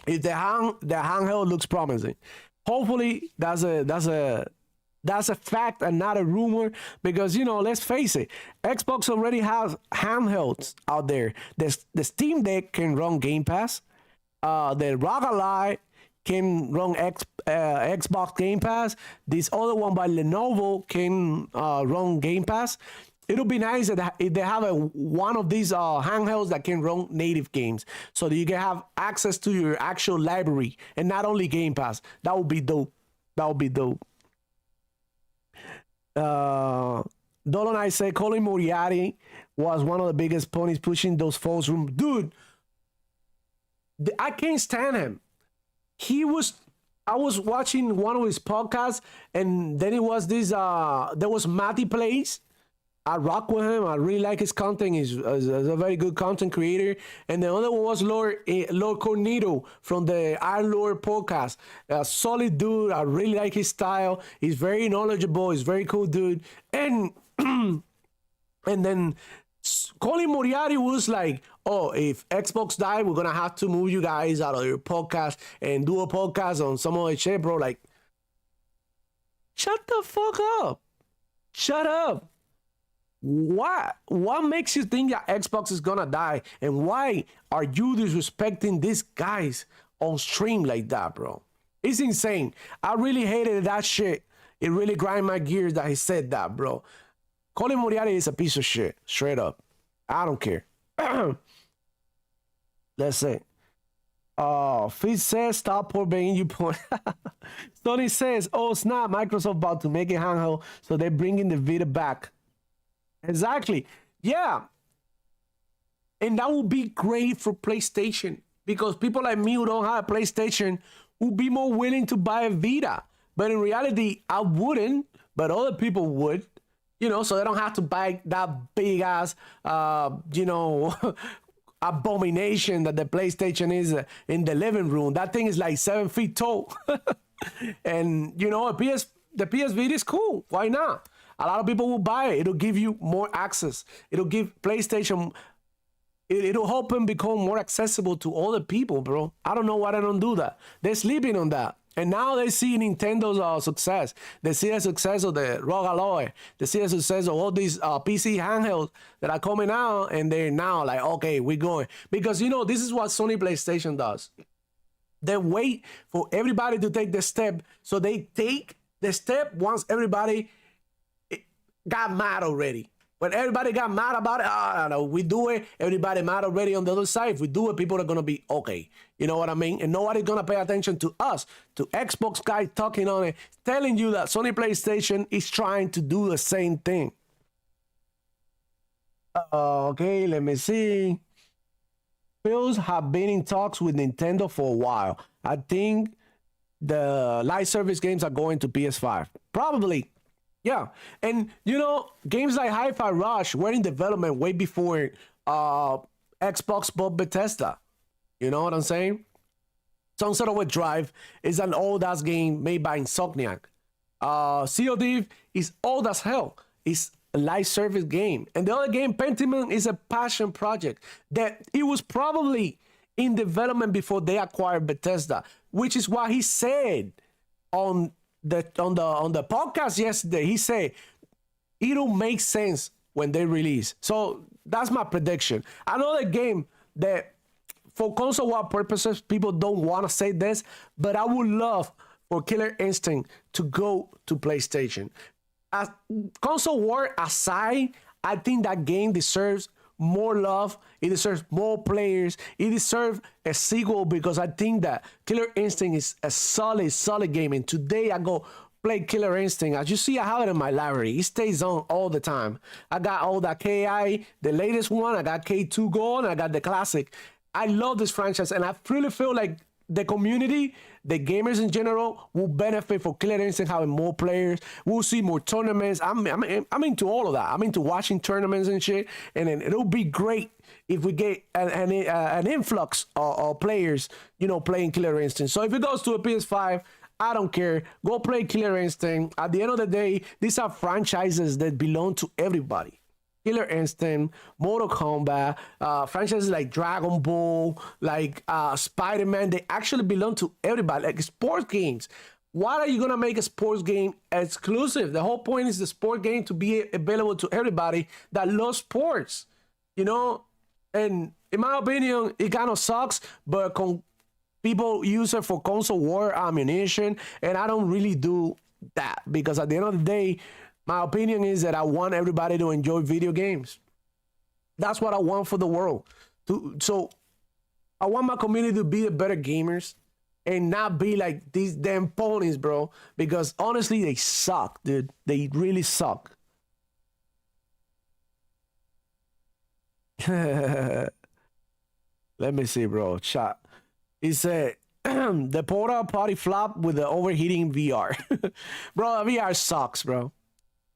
If the handheld looks promising. Hopefully that's a fact and not a rumor, because you know, let's face it, Xbox already has handhelds out there. The Steam Deck can run Game Pass. The ROG Ally can run Xbox Game Pass. This other one by Lenovo can run Game Pass. It'll be nice if they have one of these handhelds that can run native games, so that you can have access to your actual library and not only Game Pass. That would be dope. That would be dope. Dolan, I say Colin Moriarty was one of the biggest ponies pushing those false rumors. Dude, I can't stand him. I was watching one of his podcasts, and then it was this there was Matty Plays. I rock with him. I really like his content. He's a very good content creator. And the other one was Lord Cornito from the Iron Lord podcast. A solid dude. I really like his style. He's very knowledgeable. He's very cool dude. And and then Colin Moriarty was like, oh, if Xbox died, we're gonna have to move you guys out of your podcast and do a podcast on some other shit, bro. Like, shut the fuck up. Shut up. What makes you think that Xbox is gonna die? And why are you disrespecting these guys on stream like that, bro? It's insane. I really hated that shit. It really grind my gears that he said that, bro. Colin Moriarty is a piece of shit. Straight up. I don't care. Let's say. Fitz says, stop poor begging you point. Sony says, oh snap, Microsoft about to make it handheld, so they're bringing the Vita back. Exactly. Yeah. And that would be great for PlayStation, because people like me who don't have a PlayStation would be more willing to buy a Vita. But in reality, I wouldn't, but other people would, you know, so they don't have to buy that big ass, you know, abomination that the PlayStation is in the living room. That thing is like 7 feet tall. And, you know, the PS Vita is cool. Why not? A lot of people will buy it. It'll give you more access. It'll give PlayStation, it'll help them become more accessible to other people, bro. I don't know why they don't do that. They're sleeping on that. And now they see Nintendo's success. They see the success of the ROG Ally. They see the success of all these PC handhelds that are coming out. And they're now like, okay, we're going. Because, you know, this is what Sony PlayStation does. They wait for everybody to take the step. So they take the step once everybody got mad already. When everybody got mad about it, I don't know, we do it, everybody mad already on the other side. If we do it, people are gonna be okay. You know what I mean? And nobody's gonna pay attention to us, to Xbox guy talking on it, telling you that Sony PlayStation is trying to do the same thing. Okay, let me see. Bills have been in talks with Nintendo for a while. I think the live service games are going to PS5. Probably. Yeah, and you know, games like Hi-Fi Rush were in development way before Xbox bought Bethesda. You know what I'm saying? Sunset Overdrive is an old-ass game made by Insomniac. COD is old as hell. It's a live service game. And the other game, Pentiment, is a passion project that it was probably in development before they acquired Bethesda, which is what he said on on the podcast yesterday, he said it'll make sense when they release. So that's my prediction. Another game that, for console war purposes, people don't want to say this, but I would love for Killer Instinct to go to PlayStation. As console war aside, I think that game deserves more love. It deserves more players. It deserves a sequel because I think that Killer Instinct is a solid game. And today I go play Killer Instinct. As you see, I have it in my library. It stays on all the time. I got all that KI, the latest one. I got K2 Gold, and I got the classic. I love this franchise, and I really feel like the community, the gamers in general, will benefit for Killer Instinct having more players. We'll see more tournaments. I'm into all of that. I'm into watching tournaments and shit, and then it'll be great if we get an influx of players, playing Killer Instinct. So if it goes to a PS5, I don't care. Go play Killer Instinct. At the end of the day, these are franchises that belong to everybody. Killer Instinct, Mortal Kombat, franchises like Dragon Ball, like Spider-Man, they actually belong to everybody, like sports games. Why are you going to make a sports game exclusive? The whole point is the sport game to be available to everybody that loves sports, And in my opinion, it kind of sucks, but people use it for console war ammunition, and I don't really do that because at the end of the day, my opinion is that I want everybody to enjoy video games. That's what I want for the world. So I want my community to be the better gamers and not be like these damn ponies, bro. Because honestly, they suck, dude. They really suck. Let me see, bro. Chat. He said, the Portal Party flop with the overheating VR. Bro, VR sucks, bro.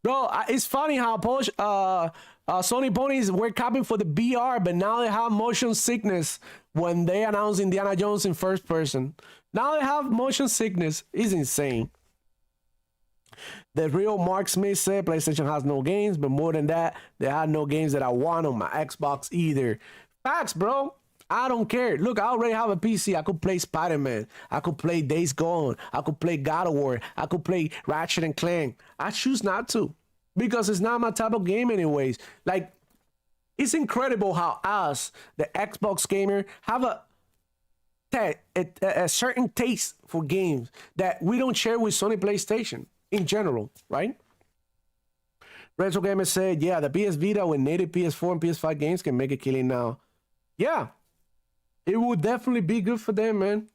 Bro, it's funny how Sony ponies were capping for the VR, but now they have motion sickness when they announced Indiana Jones in first person. Now they have motion sickness. It's insane. The real Mark Smith said PlayStation has no games, but more than that, they had no games that I want on my Xbox either. Facts, bro. I don't care. Look, I already have a PC. I could play Spider-Man. I could play Days Gone. I could play God of War. I could play Ratchet and Clank. I choose not to because it's not my type of game anyways. Like, it's incredible how us, the Xbox gamer, have a certain taste for games that we don't share with Sony PlayStation in general, right? Retro Gamer said, yeah, the PS Vita with native PS4 and PS5 games can make a killing now. Yeah. It would definitely be good for them, man.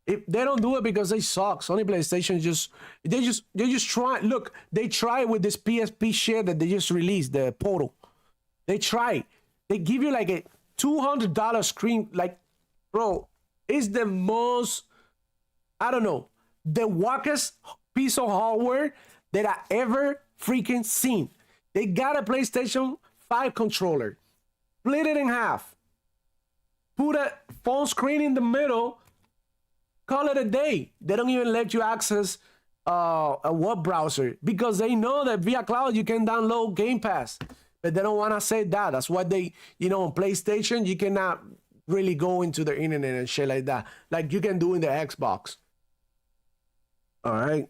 If they don't do it because they suck. Sony PlayStation they just try. Look, they try with this PSP shit that they just released, the Portal. They try. They give you like a $200 screen. Like, bro, it's the most, I don't know, the wackest piece of hardware that I ever freaking seen. They got a PlayStation 5 controller, split it in half, put a phone screen in the middle, call it a day. They don't even let you access a web browser because they know that via cloud you can download Game Pass, but they don't want to say that. That's why they, on PlayStation, you cannot really go into the internet and shit like that, like you can do in the Xbox. All right.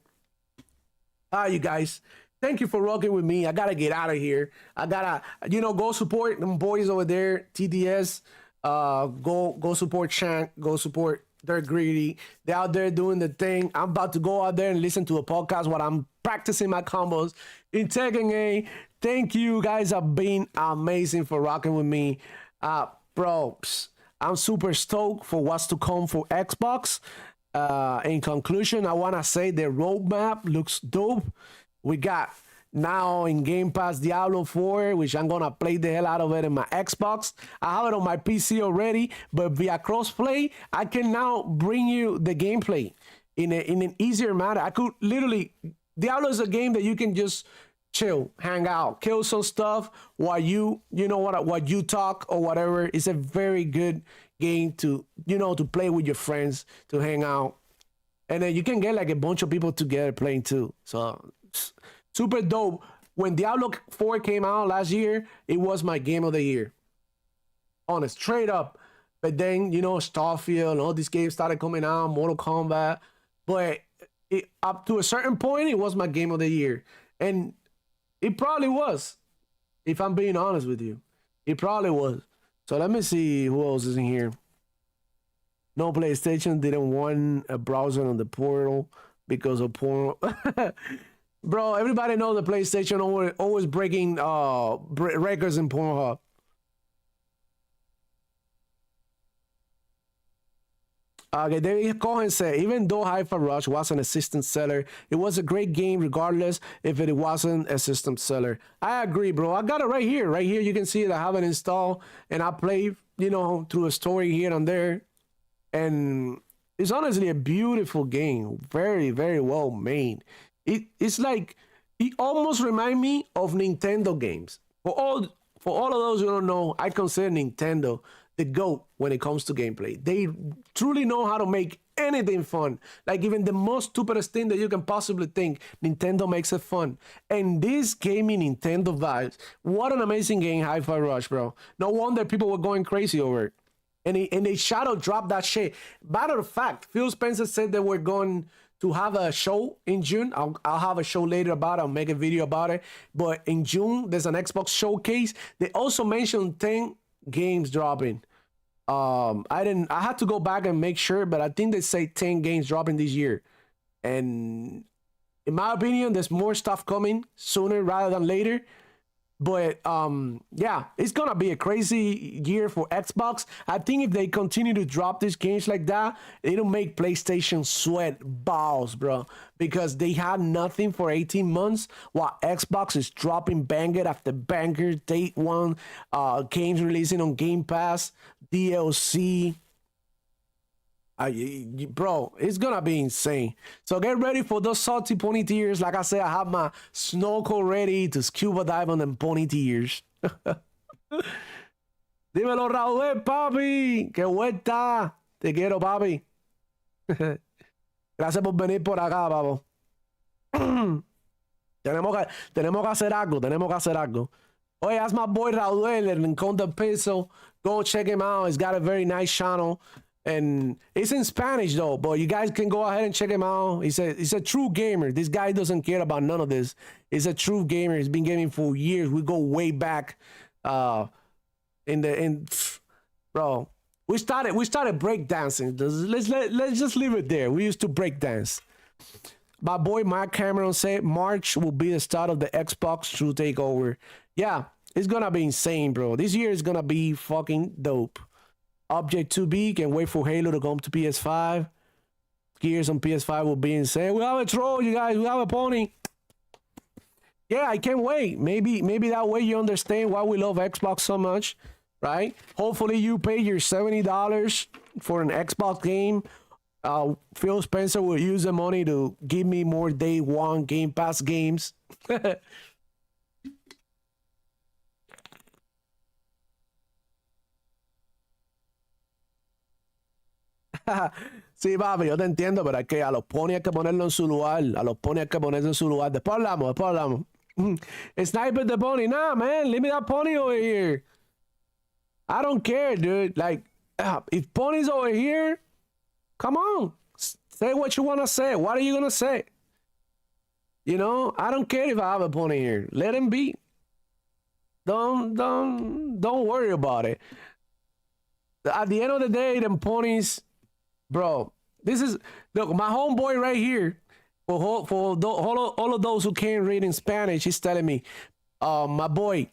Hi, you guys. Thank you for rocking with me. I gotta get out of here. I gotta, go support them boys over there, TDS. Go support Shank. Go support They're Greedy. They're out there doing the thing. I'm about to go out there and listen to a podcast while I'm practicing my combos in Tekken A. Thank you guys have been amazing for rocking with me. Bro, I'm super stoked for what's to come for Xbox. In conclusion, I want to say the roadmap looks dope. We got now in Game Pass Diablo 4, which I'm going to play the hell out of it in my Xbox. I have it on my PC already, but via crossplay, I can now bring you the gameplay in an easier manner. I could literally, Diablo is a game that you can just chill, hang out, kill some stuff while what you talk or whatever. It's a very good game to, to play with your friends, to hang out. And then you can get like a bunch of people together playing too. So super dope. When Diablo 4 came out last year, it was my game of the year. Honest, straight up. But then, Starfield and all these games started coming out, Mortal Kombat. But up to a certain point, it was my game of the year, and it probably was. If I'm being honest with you, it probably was. So let me see who else is in here. No, PlayStation didn't want a browser on the portal because of porn. Bro, everybody knows the PlayStation always breaking records in Pornhub. Okay, David Cohen said, even though Hi-Fi Rush was an assistant seller, it was a great game regardless if it wasn't a system seller. I agree, bro. I got it right here. Right here, you can see it. I have it installed, and I play, through a story here and there. And it's honestly a beautiful game. Very, very well made. It's like, it almost reminds me of Nintendo games. For all of those who don't know, I consider Nintendo the GOAT when it comes to gameplay. They truly know how to make anything fun. Like even the most stupidest thing that you can possibly think, Nintendo makes it fun. And this gave me Nintendo vibes. What an amazing game, Hi-Fi Rush, bro. No wonder people were going crazy over it. And they shadow dropped that shit. Matter of fact, Phil Spencer said that we're going to have a show in June. I'll have a show later about it. I'll make a video about it. But in June, there's an Xbox showcase. They also mentioned 10 games dropping. I had to go back and make sure, but I think they say 10 games dropping this year. And in my opinion, there's more stuff coming sooner rather than later. But yeah, it's gonna be a crazy year for Xbox. I think if they continue to drop these games like that, it'll make PlayStation sweat balls, bro. Because they had nothing for 18 months, while Xbox is dropping banger after banger. Day one, games releasing on Game Pass, DLC. Bro, it's gonna be insane. So get ready for those salty pony tears. Like I said, I have my snorkel ready to scuba dive on them pony tears. Dímelo, Raúl, papi. Qué vuelta. Te quiero, papi. Gracias por venir por acá, papo. tenemos que hacer algo. Tenemos que hacer algo. Oye, that's my boy Raúl, El Rincón del Peso. Go check him out. He's got a very nice channel. And it's in Spanish though, but you guys can go ahead and check him out. He's a true gamer. This guy doesn't care about none of this. He's a true gamer. He's been gaming for years. We go way back. Bro, we started break dancing. Let's just leave it there. We used to break dance. My boy Mark Cameron said March will be the start of the Xbox True Takeover. Yeah, it's gonna be insane, bro. This year is gonna be fucking dope. Object 2B, can wait for Halo to come to PS5. Gears on PS5 will be insane. We have a troll, you guys. We have a pony. Yeah, I can't wait. Maybe that way you understand why we love Xbox so much, right? Hopefully you pay your $70 for an Xbox game. Phil Spencer will use the money to give me more day one Game Pass games. Sí, papi, yo te entiendo, pero es que a los ponies hay que ponerlo en su lugar. A los ponies hay que ponerlo en su lugar. Después hablamos. Sniper the pony. Nah, man, leave me that pony over here. I don't care, dude. Like, if pony's over here, come on. Say what you want to say. What are you going to say? You know, I don't care if I have a pony here. Let him be. Don't worry about it. At the end of the day, them ponies, bro, this is, look, my homeboy right here, for all of those who can't read in Spanish, he's telling me, my boy,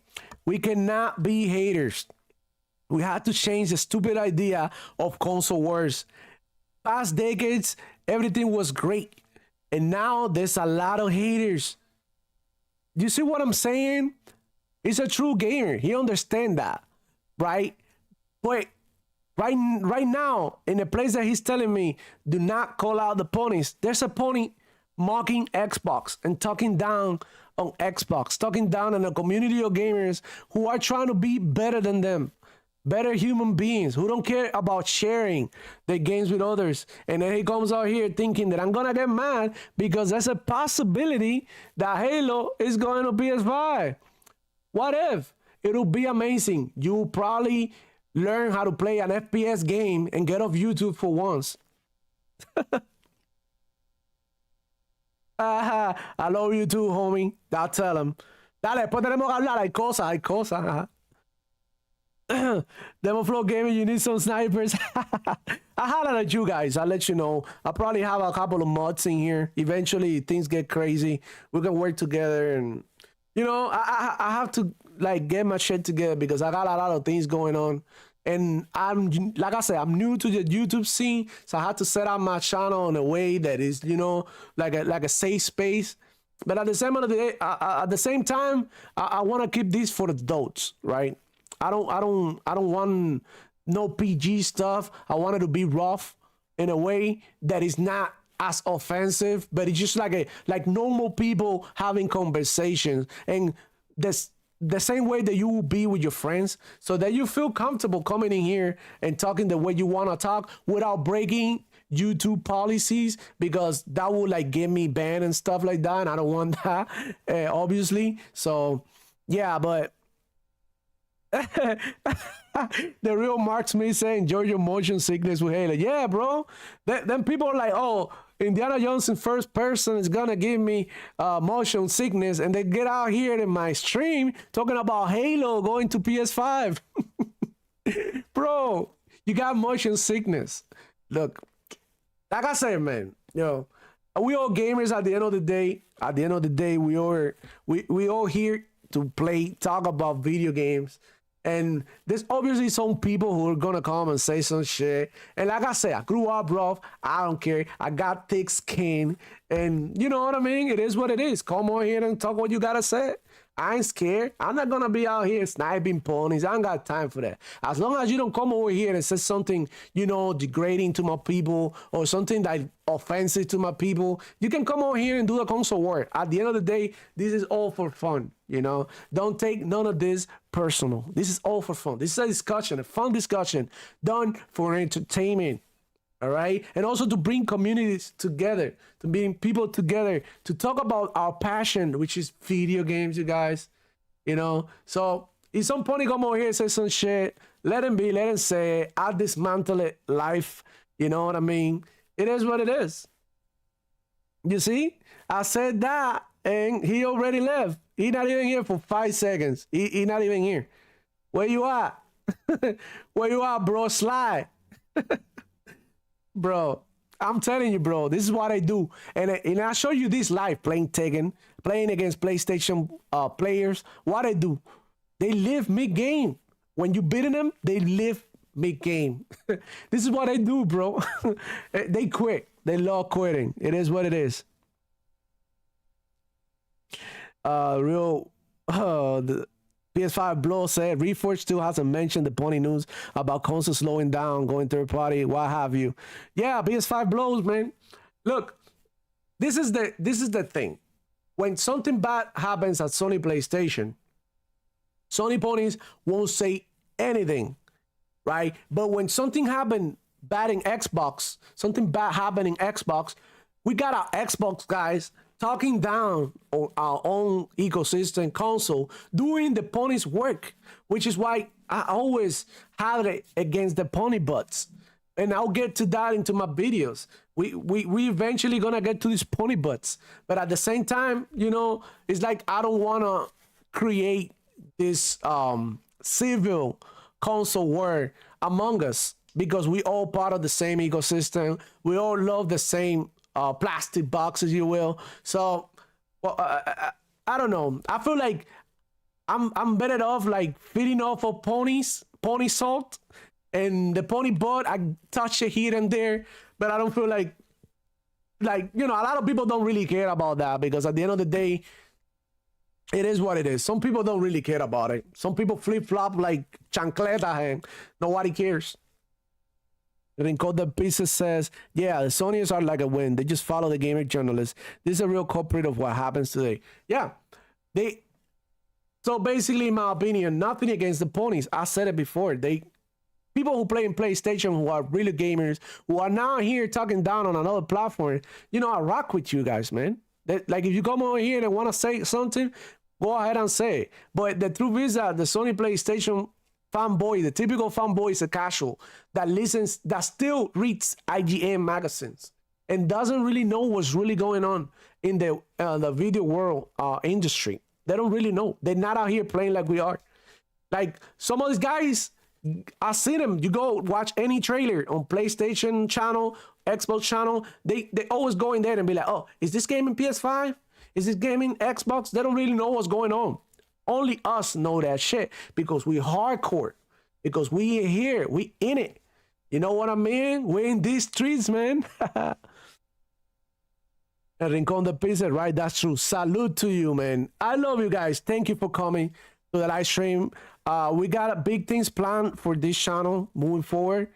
we cannot be haters. We have to change the stupid idea of console wars. Past decades, everything was great. And now there's a lot of haters. You see what I'm saying? He's a true gamer. He understands that, right? But right now, in the place that he's telling me, do not call out the ponies. There's a pony mocking Xbox and talking down on Xbox, talking down on a community of gamers who are trying to be better than them, better human beings who don't care about sharing their games with others. And then he comes out here thinking that I'm gonna get mad because there's a possibility that Halo is going to PS5. What if? It'll be amazing. You'll probably learn how to play an FPS game and get off YouTube for once. I love you too, homie. I'll tell him. Dale, después tenemos que hablar. Hay cosas, hay cosas. Ajá. Demo Flow Gaming, you need some snipers. I holler at you guys. I'll let you know. I'll probably have a couple of mods in here. Eventually, things get crazy. We can work together, and you know, I have to like get my shit together because I got a lot of things going on. And I'm like I said, I'm new to the YouTube scene, so I had to set up my channel in a way that is, you know, like a safe space. But at the same of the day, at the same time, I want to keep this for adults, right? I don't want no PG stuff. I want it to be rough in a way that is not as offensive, but it's just like normal people having conversations, and this the same way that you will be with your friends, so that you feel comfortable coming in here and talking the way you want to talk without breaking YouTube policies, because that will like get me banned and stuff like that, and I don't want that, obviously. So yeah, but the real Mark Smith saying enjoy your motion sickness with Halo. Yeah, bro. Then people are like, oh, Indiana Jones in first person is gonna give me motion sickness, and they get out here in my stream talking about Halo going to PS5. Bro, you got motion sickness. Look, like I said, man, you know, we all gamers at the end of the day. At the end of the day, we all here to play, talk about video games. And there's obviously some people who are gonna come and say some shit. And like I said, I grew up rough. I don't care. I got thick skin. And you know what I mean? It is what it is. Come on here and talk what you gotta say. I ain't scared. I'm not gonna be out here sniping ponies. I ain't got time for that. As long as you don't come over here and say something, you know, degrading to my people or something that offensive to my people, you can come over here and do the console war. At the end of the day, this is all for fun, you know? Don't take none of this personal. This is all for fun. This is a discussion, a fun discussion done for entertainment. All right, and also to bring communities together, to bring people together, to talk about our passion, which is video games, you guys. You know, so if some pony come over here and say some shit, let him be, let him say it. I'll dismantle it life. You know what I mean? It is what it is. You see, I said that, and he already left. He not even here for 5 seconds. He not even here. Where you at? Where you at, bro? Slide. Bro, I'm telling you, bro, this is what I do. And I show you this live playing Tekken, playing against PlayStation players. What I do, they live mid-game. When you beating them, they live mid-game. This is what I do, bro. They quit. They love quitting. It is what it is. The PS5 Blow said Reforge still hasn't mentioned the pony news about console slowing down, going third party, what have you. Yeah, PS5 blows, man. Look, this is the thing. When something bad happens at Sony PlayStation, Sony ponies won't say anything, right? But when something happened bad in Xbox, something bad happened in Xbox, we got our Xbox guys talking down on our own ecosystem console, doing the pony's work, which is why I always have it against the pony butts. And I'll get to that into my videos. We eventually gonna get to these pony butts. But at the same time, you know, it's like I don't wanna create this civil console war among us, because we all part of the same ecosystem. We all love the same plastic boxes, you will. So, well, I don't know. I feel like I'm better off like feeding off of pony salt, and the pony butt. I touch it here and there, but I don't feel like you know. A lot of people don't really care about that, because at the end of the day, it is what it is. Some people don't really care about it. Some people flip flop like chancleta, and nobody cares. Encode Pieces says, yeah, the Sonyers are like a win. They just follow the gamer journalists. This is a real culprit of what happens today. Yeah. So basically, in my opinion, nothing against the ponies. I said it before. People who play in PlayStation, who are really gamers, who are now here talking down on another platform, you know, I rock with you guys, man. Like, if you come over here and want to say something, go ahead and say it. But the truth is that the Sony PlayStation fanboy, the typical fanboy, is a casual that listens, that still reads IGN magazines. and doesn't really know what's really going on in the video world industry. They don't really know. They're not out here playing like we are. Like some of these guys, I seen them. You go watch any trailer on PlayStation channel, Xbox channel. They always go in there and be like, "Oh, is this game in PS5? Is this game in Xbox?" They don't really know what's going on. Only us know that shit because we hardcore. Because we here, we in it. You know what I mean? We're in these streets, man. Rincon de Pizza, right? That's true. Salute to you, man. I love you guys. Thank you for coming to the live stream. We got big things planned for this channel moving forward.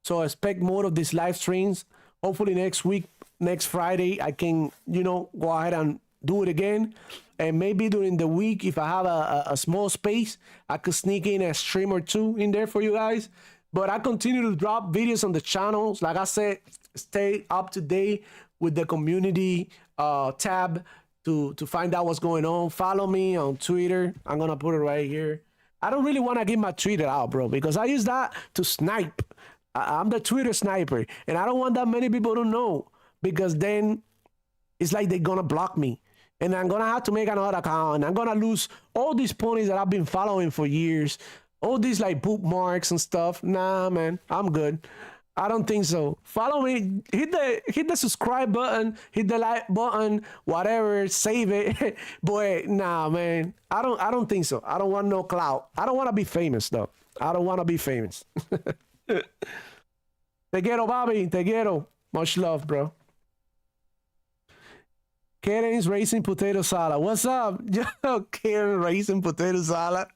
So expect more of these live streams. Hopefully next week, next Friday, I can, go ahead and do it again. And maybe during the week, if I have a small space, I could sneak in a stream or two in there for you guys. But I continue to drop videos on the channels. Like I said, stay up to date with the community tab to find out what's going on. Follow me on Twitter. I'm going to put it right here. I don't really want to give my Twitter out, bro, because I use that to snipe. I'm the Twitter sniper. And I don't want that many people to know because then it's like they're going to block me. And I'm going to have to make another account. And I'm going to lose all these ponies that I've been following for years. All these like bookmarks and stuff. Nah, man, I'm good. I don't think so. Follow me. Hit the subscribe button. Hit the like button. Whatever. Save it. Boy, nah, man. I don't think so. I don't want no clout. I don't want to be famous though. I don't want to be famous. Te quiero, Bobby. Te quiero. Much love, bro. Karen's Racing Potato Salad. What's up? Yo, Karen Racing Potato Salad.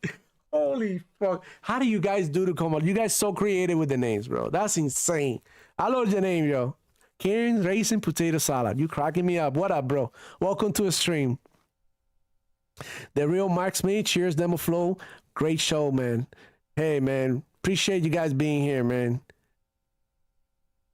Holy fuck. How do you guys do to come on? You guys so creative with the names, bro. That's insane. I love your name, yo. Karen's Racing Potato Salad. You cracking me up. What up, bro? Welcome to a stream. The real Mark Smith. Cheers, Demo Flow. Great show, man. Hey, man. Appreciate you guys being here, man.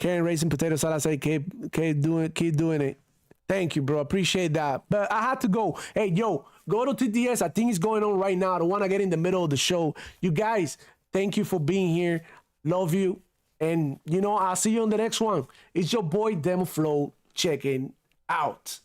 Karen Racing Potato Salad say keep doing it. Thank you, bro. Appreciate that. But I had to go. Hey, yo, go to TTS. I think it's going on right now. I don't want to get in the middle of the show. You guys, thank you for being here. Love you. And, I'll see you on the next one. It's your boy, Demo Flow, checking out.